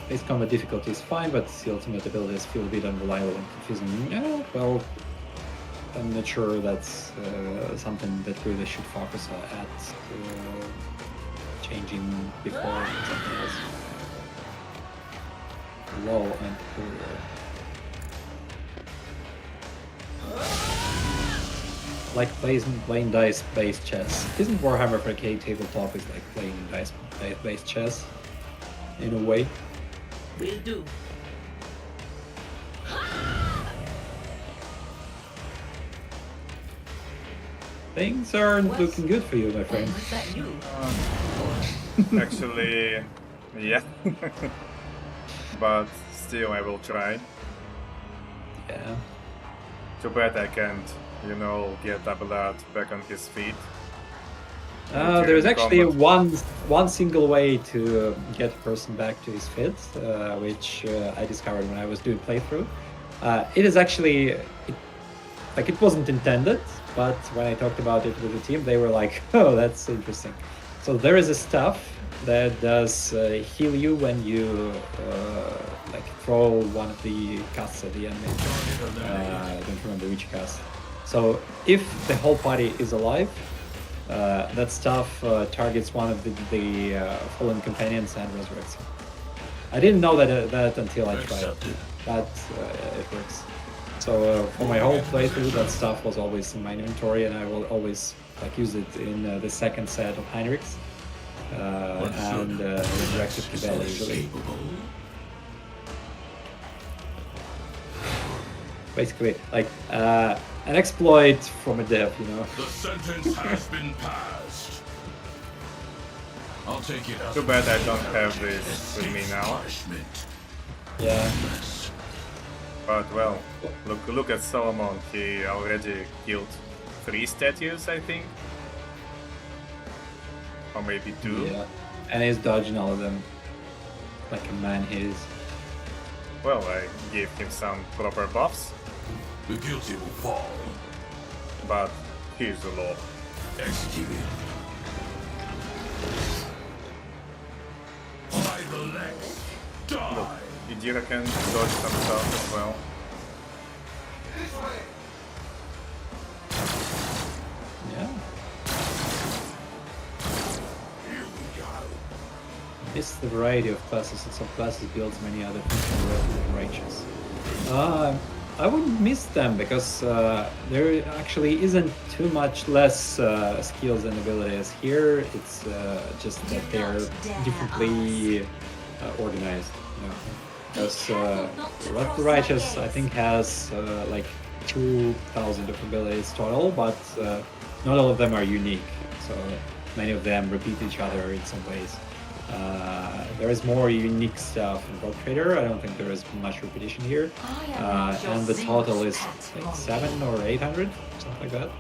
[SPEAKER 1] Base combat difficulty is fine, but the ultimate abilities feel a bit unreliable and confusing. Yeah, well, I'm not sure that's something that really should focus at changing before something else. Low and like playing dice-based chess. Isn't Warhammer 40.000 tabletop is like playing dice-based chess in a way?
[SPEAKER 4] Will do.
[SPEAKER 1] Things aren't looking good for you, my friend.
[SPEAKER 4] Was that you?
[SPEAKER 2] Actually, yeah. But still, I will try.
[SPEAKER 1] Yeah.
[SPEAKER 2] Too bad I can't, you know, get Abelard back on his feet.
[SPEAKER 1] There's actually
[SPEAKER 2] combat.
[SPEAKER 1] one single way to get a person back to his feet, which I discovered when I was doing playthrough. It is actually, it wasn't intended, but when I talked about it with the team, they were like, "Oh, that's interesting." So there is a stuff that does heal you when you throw one of the casts at the enemy. I don't remember which cast. So if the whole party is alive, that stuff targets one of the fallen companions and resurrects him. I didn't know that until I tried it, but it works. So for my whole playthrough, that stuff was always in my inventory, and I will always use it in the second set of Heinrichs and resurrected Cabal usually. Basically, an exploit from a dev, you know.
[SPEAKER 5] The sentence has been passed. I'll take it as
[SPEAKER 2] Too bad I don't have this with me now.
[SPEAKER 5] punishment.
[SPEAKER 1] Yeah.
[SPEAKER 2] But well, look at Solomon. He already killed 3 statues, I think, or maybe 2.
[SPEAKER 1] Yeah. And he's dodging all of them. Like a man he is.
[SPEAKER 2] Well, I gave him some proper buffs,
[SPEAKER 5] The guilty will fall.
[SPEAKER 2] but here's the law.
[SPEAKER 5] Executed. By the legs. Die.
[SPEAKER 2] Idira can dodge some stuff as well.
[SPEAKER 1] Yeah.
[SPEAKER 5] Here we go.
[SPEAKER 1] This the variety of classes and subclasses builds many other functional righteous. I wouldn't miss them because there actually isn't too much less skills and abilities here. It's just that they're differently organized. You know? Because Wrath of the Righteous, I think, has like 2,000 of abilities total, but not all of them are unique. So many of them repeat each other in some ways. There is more unique stuff in Rogue Trader. I don't think there is much repetition here. And the total is like 700 or 800, something like that.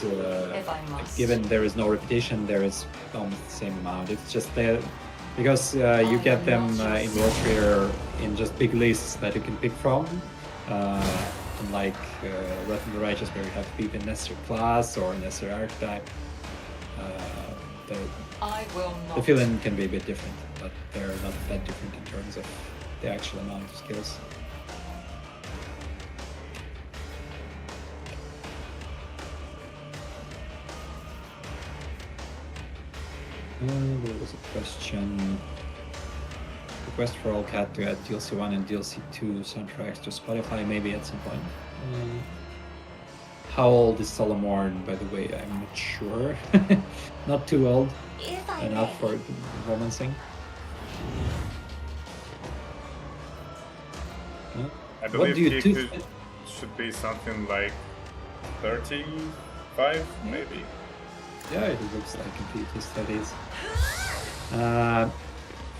[SPEAKER 3] If I must.
[SPEAKER 1] Given there is no repetition, there is almost the same amount. It's just that because you get them in Rogue Trader in just big lists that you can pick from. Unlike Wrath of the Righteous, where you have to pick a necessary class or a necessary archetype.
[SPEAKER 3] I will not.
[SPEAKER 1] The feeling can be a bit different, but they're not that different in terms of the actual amount of skills. There was a question. Request for all cat to add DLC 1 and DLC 2 soundtracks to Spotify maybe at some point. How old is Solomon, by the way? I'm not sure. Not too old
[SPEAKER 4] If I
[SPEAKER 1] enough
[SPEAKER 4] may.
[SPEAKER 1] for romancing. Huh?
[SPEAKER 2] I
[SPEAKER 1] What
[SPEAKER 2] believe
[SPEAKER 1] do you
[SPEAKER 2] he
[SPEAKER 1] do?
[SPEAKER 2] should be something like 35, maybe.
[SPEAKER 1] Yeah, it looks like indeed his studies.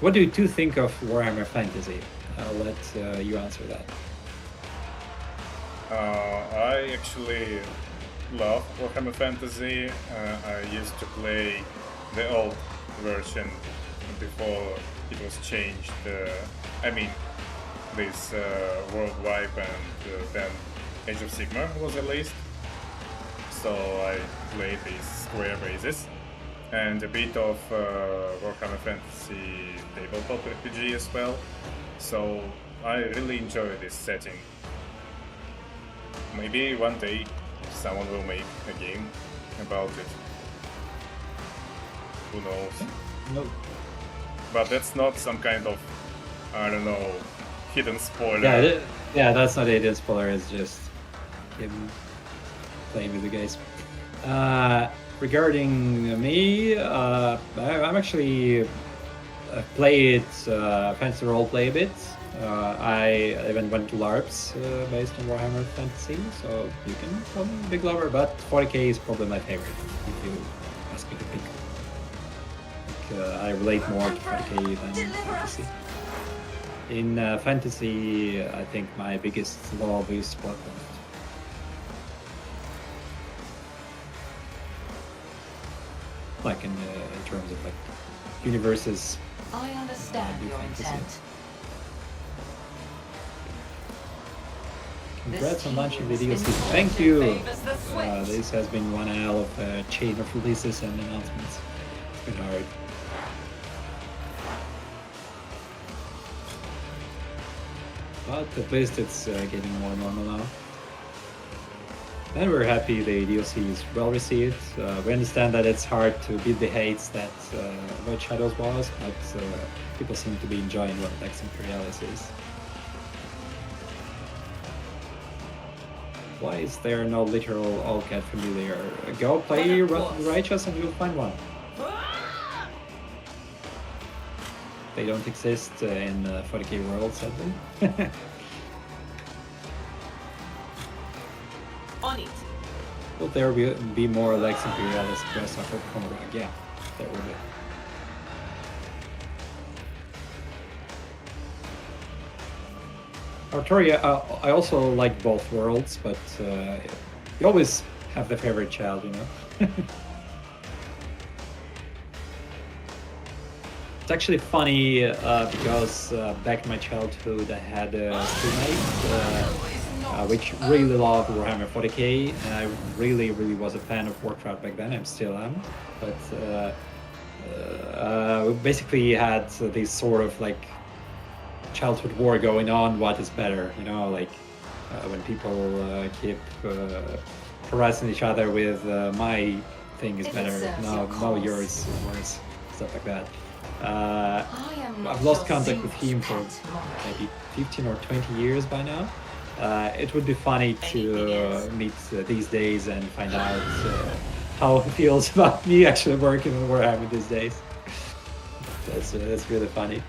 [SPEAKER 1] What do you two think of Warhammer Fantasy? I'll let you answer that.
[SPEAKER 2] I actually love Warhammer Fantasy. I used to play the old version before it was changed. This World Wipe and then Age of Sigmar was released. So I played these square bases and a bit of Warhammer Fantasy tabletop RPG as well. So I really enjoy this setting. Maybe one day someone will make a game about it. Who knows?
[SPEAKER 1] No.
[SPEAKER 2] But that's not some kind of, I don't know, hidden spoiler.
[SPEAKER 1] Yeah, that's not a spoiler. It's just him playing with the guys. Regarding me, I'm actually played fantasy roleplay a bit. I even went to LARPs based on Warhammer Fantasy, so you can call me a big lover, but 40k is probably my favorite if you ask me to pick. Like, I relate more to 40k than Fantasy. In Fantasy, I think my biggest love is Warcraft. Like in terms of like universes.
[SPEAKER 3] I understand your
[SPEAKER 1] Fantasy.
[SPEAKER 3] intent.
[SPEAKER 1] Congrats on launching the
[SPEAKER 3] This
[SPEAKER 1] DLC.
[SPEAKER 3] team
[SPEAKER 1] Thank you.
[SPEAKER 3] favors the swift.
[SPEAKER 1] This has been one hell of a chain of releases and announcements. It's been hard. But at least it's getting more normal now. And we're happy the DLC is well received. We understand that it's hard to beat the hates that Void Shadows was, but people seem to be enjoying what Lex Imperialis is. Why is there no literal all cat familiar? Go play Wrath of the Righteous and you'll find one. They don't exist in 40k world, sadly. Will there be more Lex Imperialis quest after Conrad? Yeah, there will be. Artoria, I also like both worlds, but you always have the favorite child, you know? It's actually funny because back in my childhood I had a schoolmate which really loved Warhammer 40k, and I really was a fan of Warcraft back then. I still am, but we basically had this sort of like childhood war going on. What is better, you know, like when people keep harassing each other with my thing is better, no yours, worse, stuff like that. I've lost contact with him for maybe 15 or 20 years by now. It would be funny to meet these days and find out how he feels about me actually working on Warhammer these days. That's really funny.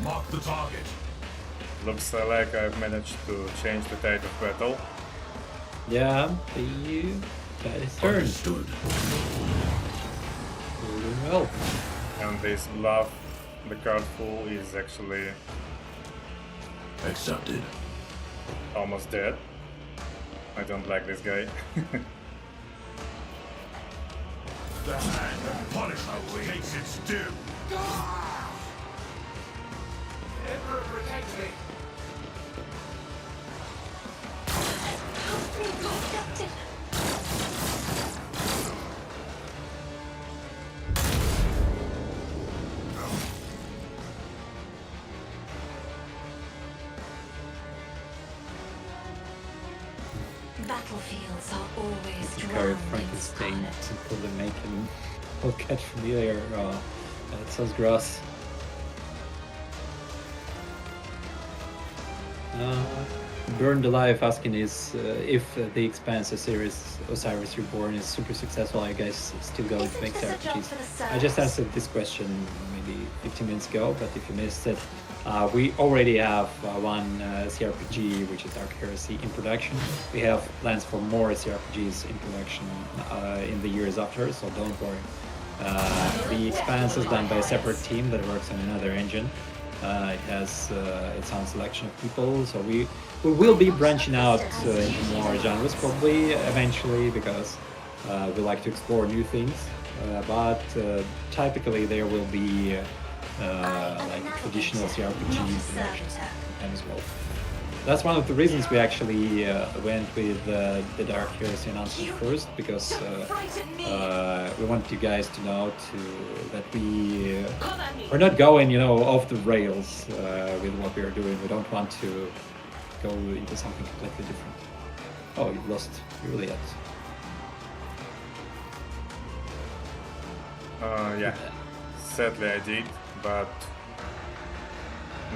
[SPEAKER 5] Mark the target.
[SPEAKER 2] Looks like I've managed to change the tide of battle.
[SPEAKER 1] Yeah, that is turn.
[SPEAKER 5] Understood.
[SPEAKER 1] Doing well.
[SPEAKER 2] And this bluff, the card pool is actually
[SPEAKER 5] Accepted.
[SPEAKER 2] almost dead. I don't like this guy.
[SPEAKER 5] The hand of punishment takes its due.
[SPEAKER 6] Emperor, protect me!
[SPEAKER 4] Battlefields are always
[SPEAKER 1] Carry
[SPEAKER 4] drowned in
[SPEAKER 1] Frankenstein
[SPEAKER 4] scarlet.
[SPEAKER 1] and pull the make and will catch from the air. That sounds gross. Burned Alive asking is if the Expanse series Osiris Reborn is super successful, I guess still going to make
[SPEAKER 4] Isn't this a job
[SPEAKER 1] RPGs.
[SPEAKER 4] for the
[SPEAKER 1] I just
[SPEAKER 4] service?
[SPEAKER 1] answered this question maybe 15 minutes ago, but if you missed it, we already have one CRPG, which is Dark Heresy, in production. We have plans for more CRPGs in production in the years after, so don't worry. The Expanse is done by a separate team that works on another engine. It has its own selection of people, so we will be branching out into more genres probably eventually, because we like to explore new things. But typically there will be like traditional CRPG production as well. That's one of the reasons we actually went with the Dark Heresy announcement first, because we want you guys to know that we're not going, you know, off the rails with what we are doing. We don't want to go into something completely different. Oh, you lost Juliet.
[SPEAKER 2] Yeah, sadly I did, but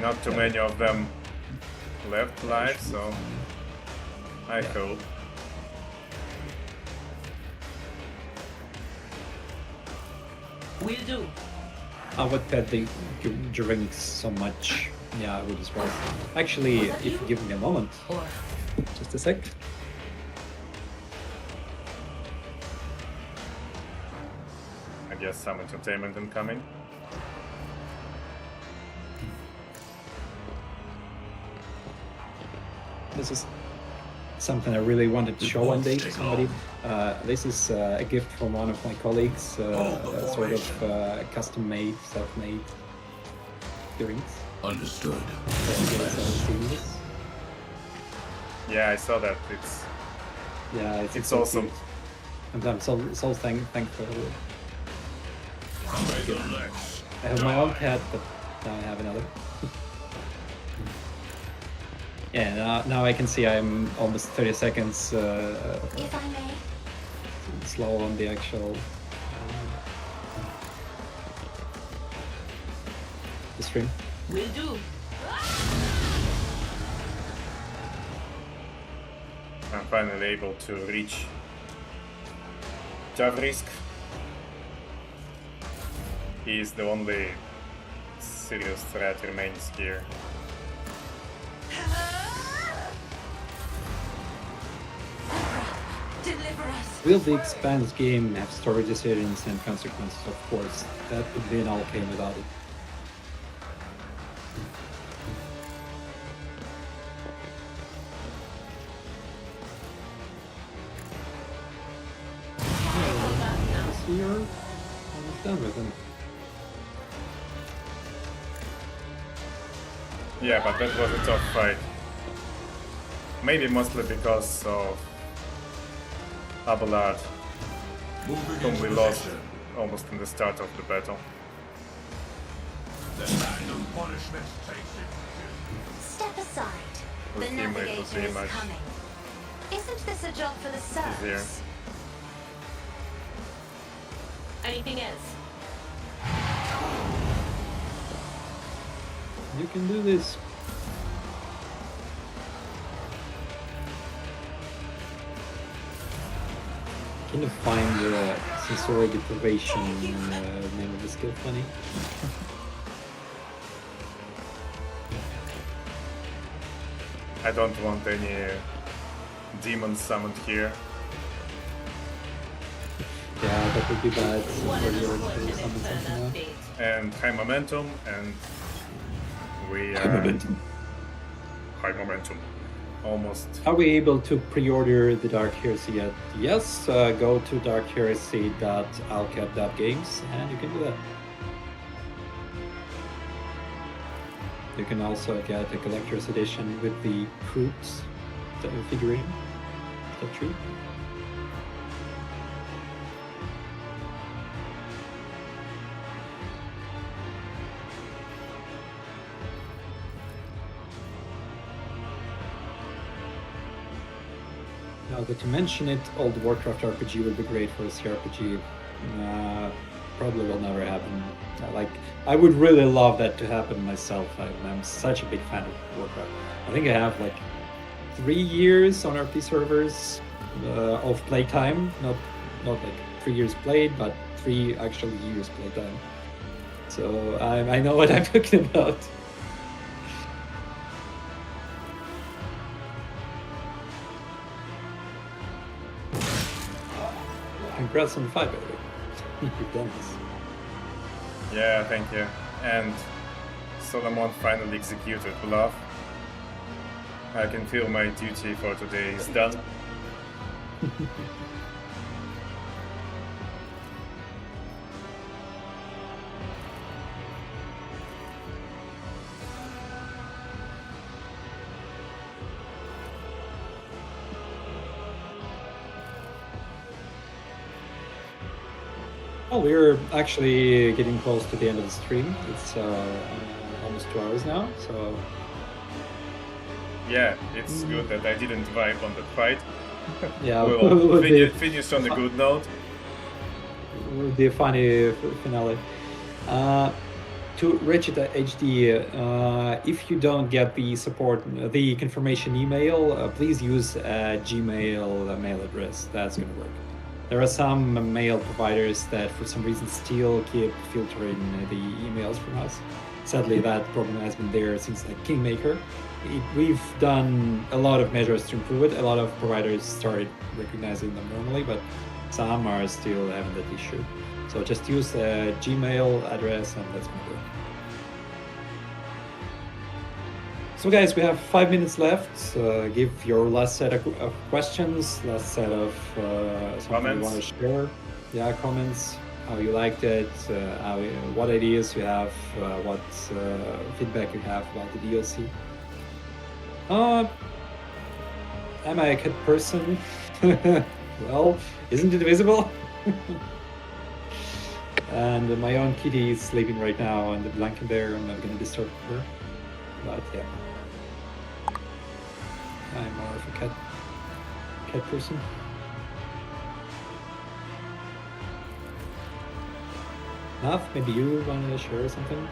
[SPEAKER 2] not too many of them left live, so I hope.
[SPEAKER 7] Will do.
[SPEAKER 1] I would bet they drink so much. Yeah, I would as well. Actually, if you give me a moment,
[SPEAKER 7] Or
[SPEAKER 1] just a sec.
[SPEAKER 2] I guess some entertainment incoming.
[SPEAKER 1] This is something I really wanted to show one day to somebody. This is a gift from one of my colleagues, sort of custom-made, self-made earrings.
[SPEAKER 5] Understood.
[SPEAKER 1] Have you guys ever seen this?
[SPEAKER 2] Yeah, I saw that. It's
[SPEAKER 1] Yeah,
[SPEAKER 2] It's
[SPEAKER 1] so
[SPEAKER 2] awesome.
[SPEAKER 1] cute. And I'm so thankful.
[SPEAKER 5] Commander Lex.
[SPEAKER 1] I have my own cat, but now I have another. Yeah, now I can see I'm almost 30 seconds
[SPEAKER 4] If I may.
[SPEAKER 1] slow on the actual the stream.
[SPEAKER 7] will do.
[SPEAKER 2] I'm finally able to reach Javrisk. He is the only serious threat remains here.
[SPEAKER 1] Will the expanse game have story decisions and consequences? Of course, that would be an all game without it. Here, almost done with them.
[SPEAKER 2] Yeah, but that was a tough fight. Maybe mostly because of Abelard,
[SPEAKER 5] Moving
[SPEAKER 2] whom
[SPEAKER 5] into
[SPEAKER 2] we lost
[SPEAKER 5] position.
[SPEAKER 2] almost in the start of the battle.
[SPEAKER 5] The hand of punishment takes it.
[SPEAKER 4] Step aside.
[SPEAKER 2] With
[SPEAKER 3] The
[SPEAKER 2] him it was
[SPEAKER 3] navigator
[SPEAKER 2] pretty
[SPEAKER 3] is
[SPEAKER 2] much
[SPEAKER 3] coming. Isn't this a job for the
[SPEAKER 2] easier.
[SPEAKER 3] serfs?
[SPEAKER 4] Anything else?
[SPEAKER 1] You can do this. Can you find the sensory deprivation name of the skill funny?
[SPEAKER 2] I don't want any demons summoned here.
[SPEAKER 1] Yeah, that would be bad.
[SPEAKER 4] One
[SPEAKER 1] For
[SPEAKER 4] of
[SPEAKER 1] your
[SPEAKER 4] us will
[SPEAKER 1] to
[SPEAKER 4] finish
[SPEAKER 1] summon
[SPEAKER 4] turn
[SPEAKER 1] something
[SPEAKER 4] that
[SPEAKER 1] now.
[SPEAKER 4] bit.
[SPEAKER 2] And high momentum, and we high momentum. Almost.
[SPEAKER 1] Are we able to pre-order the Dark Heresy yet? Yes, go to darkheresy.alcap.games and you can do that. You can also get a collector's edition with the Crooks figurine. Is that true? Now that you mention it, old Warcraft RPG would be great for a CRPG. Probably will never happen. I would really love that to happen myself. I'm such a big fan of Warcraft. I think I have like 3 years on RP servers of playtime. Not like 3 years played, but 3 actual years playtime. So I know what I'm talking about. Congrats on the fight, by the way. You've done this.
[SPEAKER 2] Yeah, thank you. And Solomon finally executed Olaf. I can feel my duty for today is done.
[SPEAKER 1] Well, we're actually getting close to the end of the stream. It's almost 2 hours now, so
[SPEAKER 2] Yeah, it's good that I didn't vibe on the fight.
[SPEAKER 1] yeah,
[SPEAKER 2] We'll
[SPEAKER 1] would be,
[SPEAKER 2] finish on a good note.
[SPEAKER 1] would be a funny finale. To Richard HD, if you don't get the the confirmation email, please use a Gmail mail address. That's going to work. There are some mail providers that for some reason still keep filtering the emails from us. Sadly, that problem has been there since like Kingmaker. We've done a lot of measures to improve it. A lot of providers started recognizing them normally, but some are still having that issue. So just use a Gmail address and that's going to work. So guys, we have 5 minutes left. Give your last set of questions, last set of something
[SPEAKER 2] Comments.
[SPEAKER 1] you want to share. Yeah, comments, how you liked it, what ideas you have, what feedback you have about the DLC. Am I a cat person? Well, isn't it visible? And my own kitty is sleeping right now on the blanket there. I'm not going to disturb her. But yeah. I'm more of a cat person. Nav, maybe you want to share something?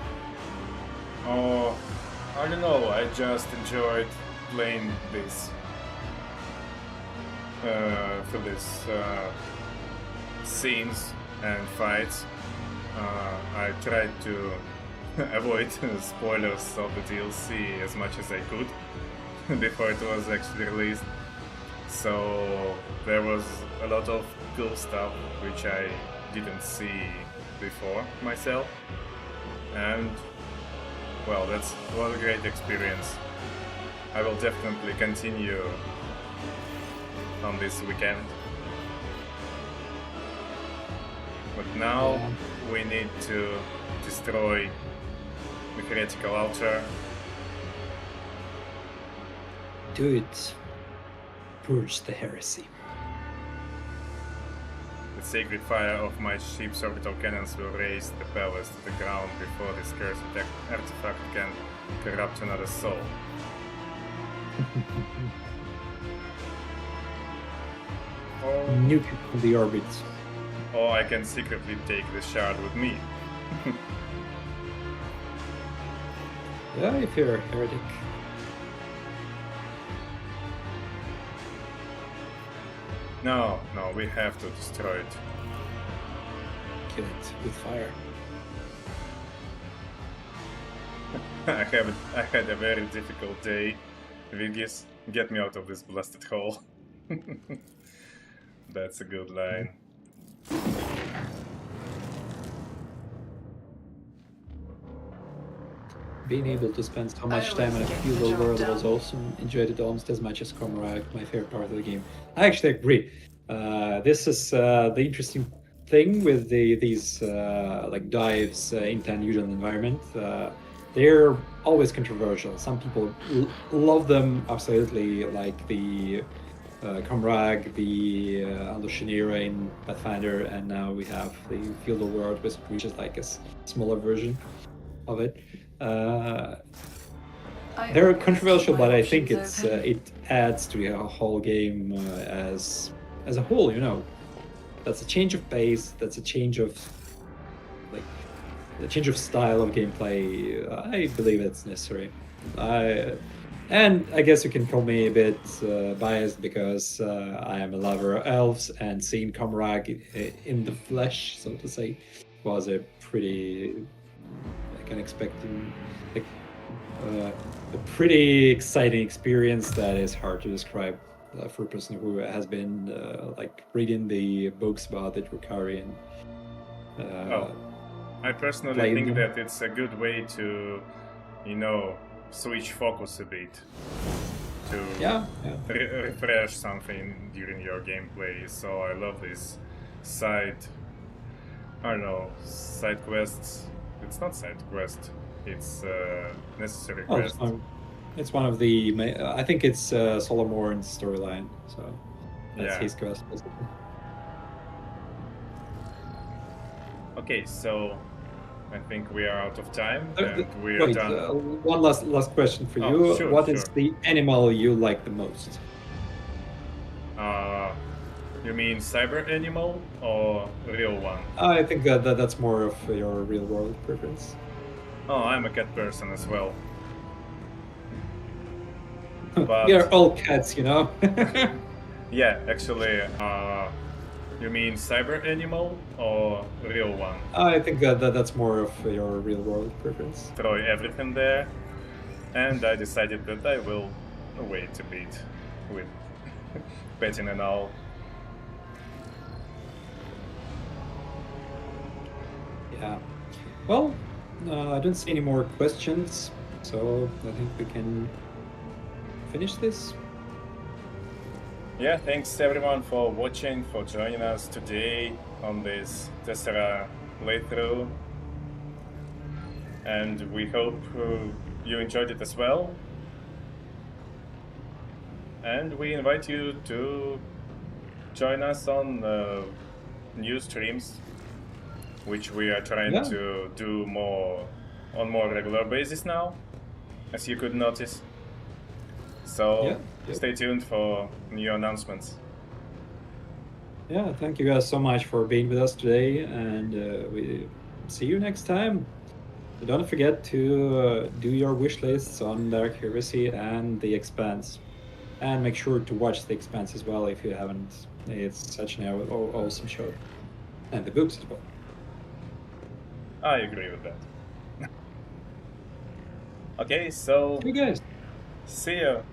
[SPEAKER 2] Oh, I don't know. I just enjoyed playing this for this scenes and fights. I tried to avoid spoilers of the DLC as much as I could before it was actually released. So there was a lot of cool stuff which I didn't see before myself, and well, that was a great experience. I will definitely continue on this weekend. But now
[SPEAKER 1] Yeah.
[SPEAKER 2] we need to destroy the heretical altar.
[SPEAKER 1] Do it. Purge the heresy.
[SPEAKER 2] The sacred fire of my ship's orbital cannons will raise the palace to the ground before this cursed artifact can corrupt another soul.
[SPEAKER 1] Nuke it from the orbit.
[SPEAKER 2] Or I can secretly take the shard with me.
[SPEAKER 1] Yeah, if you're a heretic.
[SPEAKER 2] No, we have to destroy it.
[SPEAKER 1] Kill it with fire.
[SPEAKER 2] I had a very difficult day. Vigis, get me out of this blasted hole. That's a good line.
[SPEAKER 1] Being able to spend so much time in a feudal world was awesome. Enjoyed it almost as much as Comrade, my favorite part of the game. I actually agree. This is the interesting thing with these like dives into unusual environment. They're always controversial. Some people love them absolutely, like the Comrade, the Alushanira in Pathfinder, and now we have the feudal world, which is like a smaller version of it. They're controversial, but I think it's it adds to the whole game as a whole. You know, that's a change of pace. That's a change of a change of style of gameplay. I believe it's necessary. And I guess you can call me a bit biased because I am a lover of elves, and seeing Comrade in the flesh, so to say, was a pretty unexpected, a pretty exciting experience that is hard to describe for a person who has been like reading the books about it, Rukari, and
[SPEAKER 2] I personally think that it's a good way to, switch focus a bit, to refresh something during your gameplay. So I love this side quests. It's not side quest. It's necessary quest.
[SPEAKER 1] It's one of the. I think it's Solomorn's storyline. So that's his quest, basically.
[SPEAKER 2] Okay, so I think we are out of time, and we are done.
[SPEAKER 1] One last question for you.
[SPEAKER 2] Sure,
[SPEAKER 1] What is the animal you like the most?
[SPEAKER 2] You mean cyber animal or real one?
[SPEAKER 1] I think that's more of your real world preference.
[SPEAKER 2] Oh, I'm a cat person as well. But
[SPEAKER 1] we are all cats, you know.
[SPEAKER 2] Yeah, actually, you mean cyber animal or real one?
[SPEAKER 1] I think that's more of your real world preference.
[SPEAKER 2] Throw everything there, and I decided that I will wait a bit with petting and all.
[SPEAKER 1] Yeah. Well, I don't see any more questions, so I think we can finish this.
[SPEAKER 2] Yeah, thanks everyone for watching, for joining us today on this Thassera playthrough. And we hope you enjoyed it as well. And we invite you to join us on new streams, which we are trying to do on more regular basis now, as you could notice. So stay tuned for new announcements.
[SPEAKER 1] Yeah, thank you guys so much for being with us today, and we see you next time. Don't forget to do your wish lists on Dark Heresy and The Expanse, and make sure to watch The Expanse as well if you haven't. It's such an awesome show, and the books as well.
[SPEAKER 2] I agree with that. Okay, so
[SPEAKER 1] you guys.
[SPEAKER 2] See you.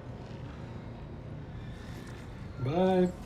[SPEAKER 1] Bye.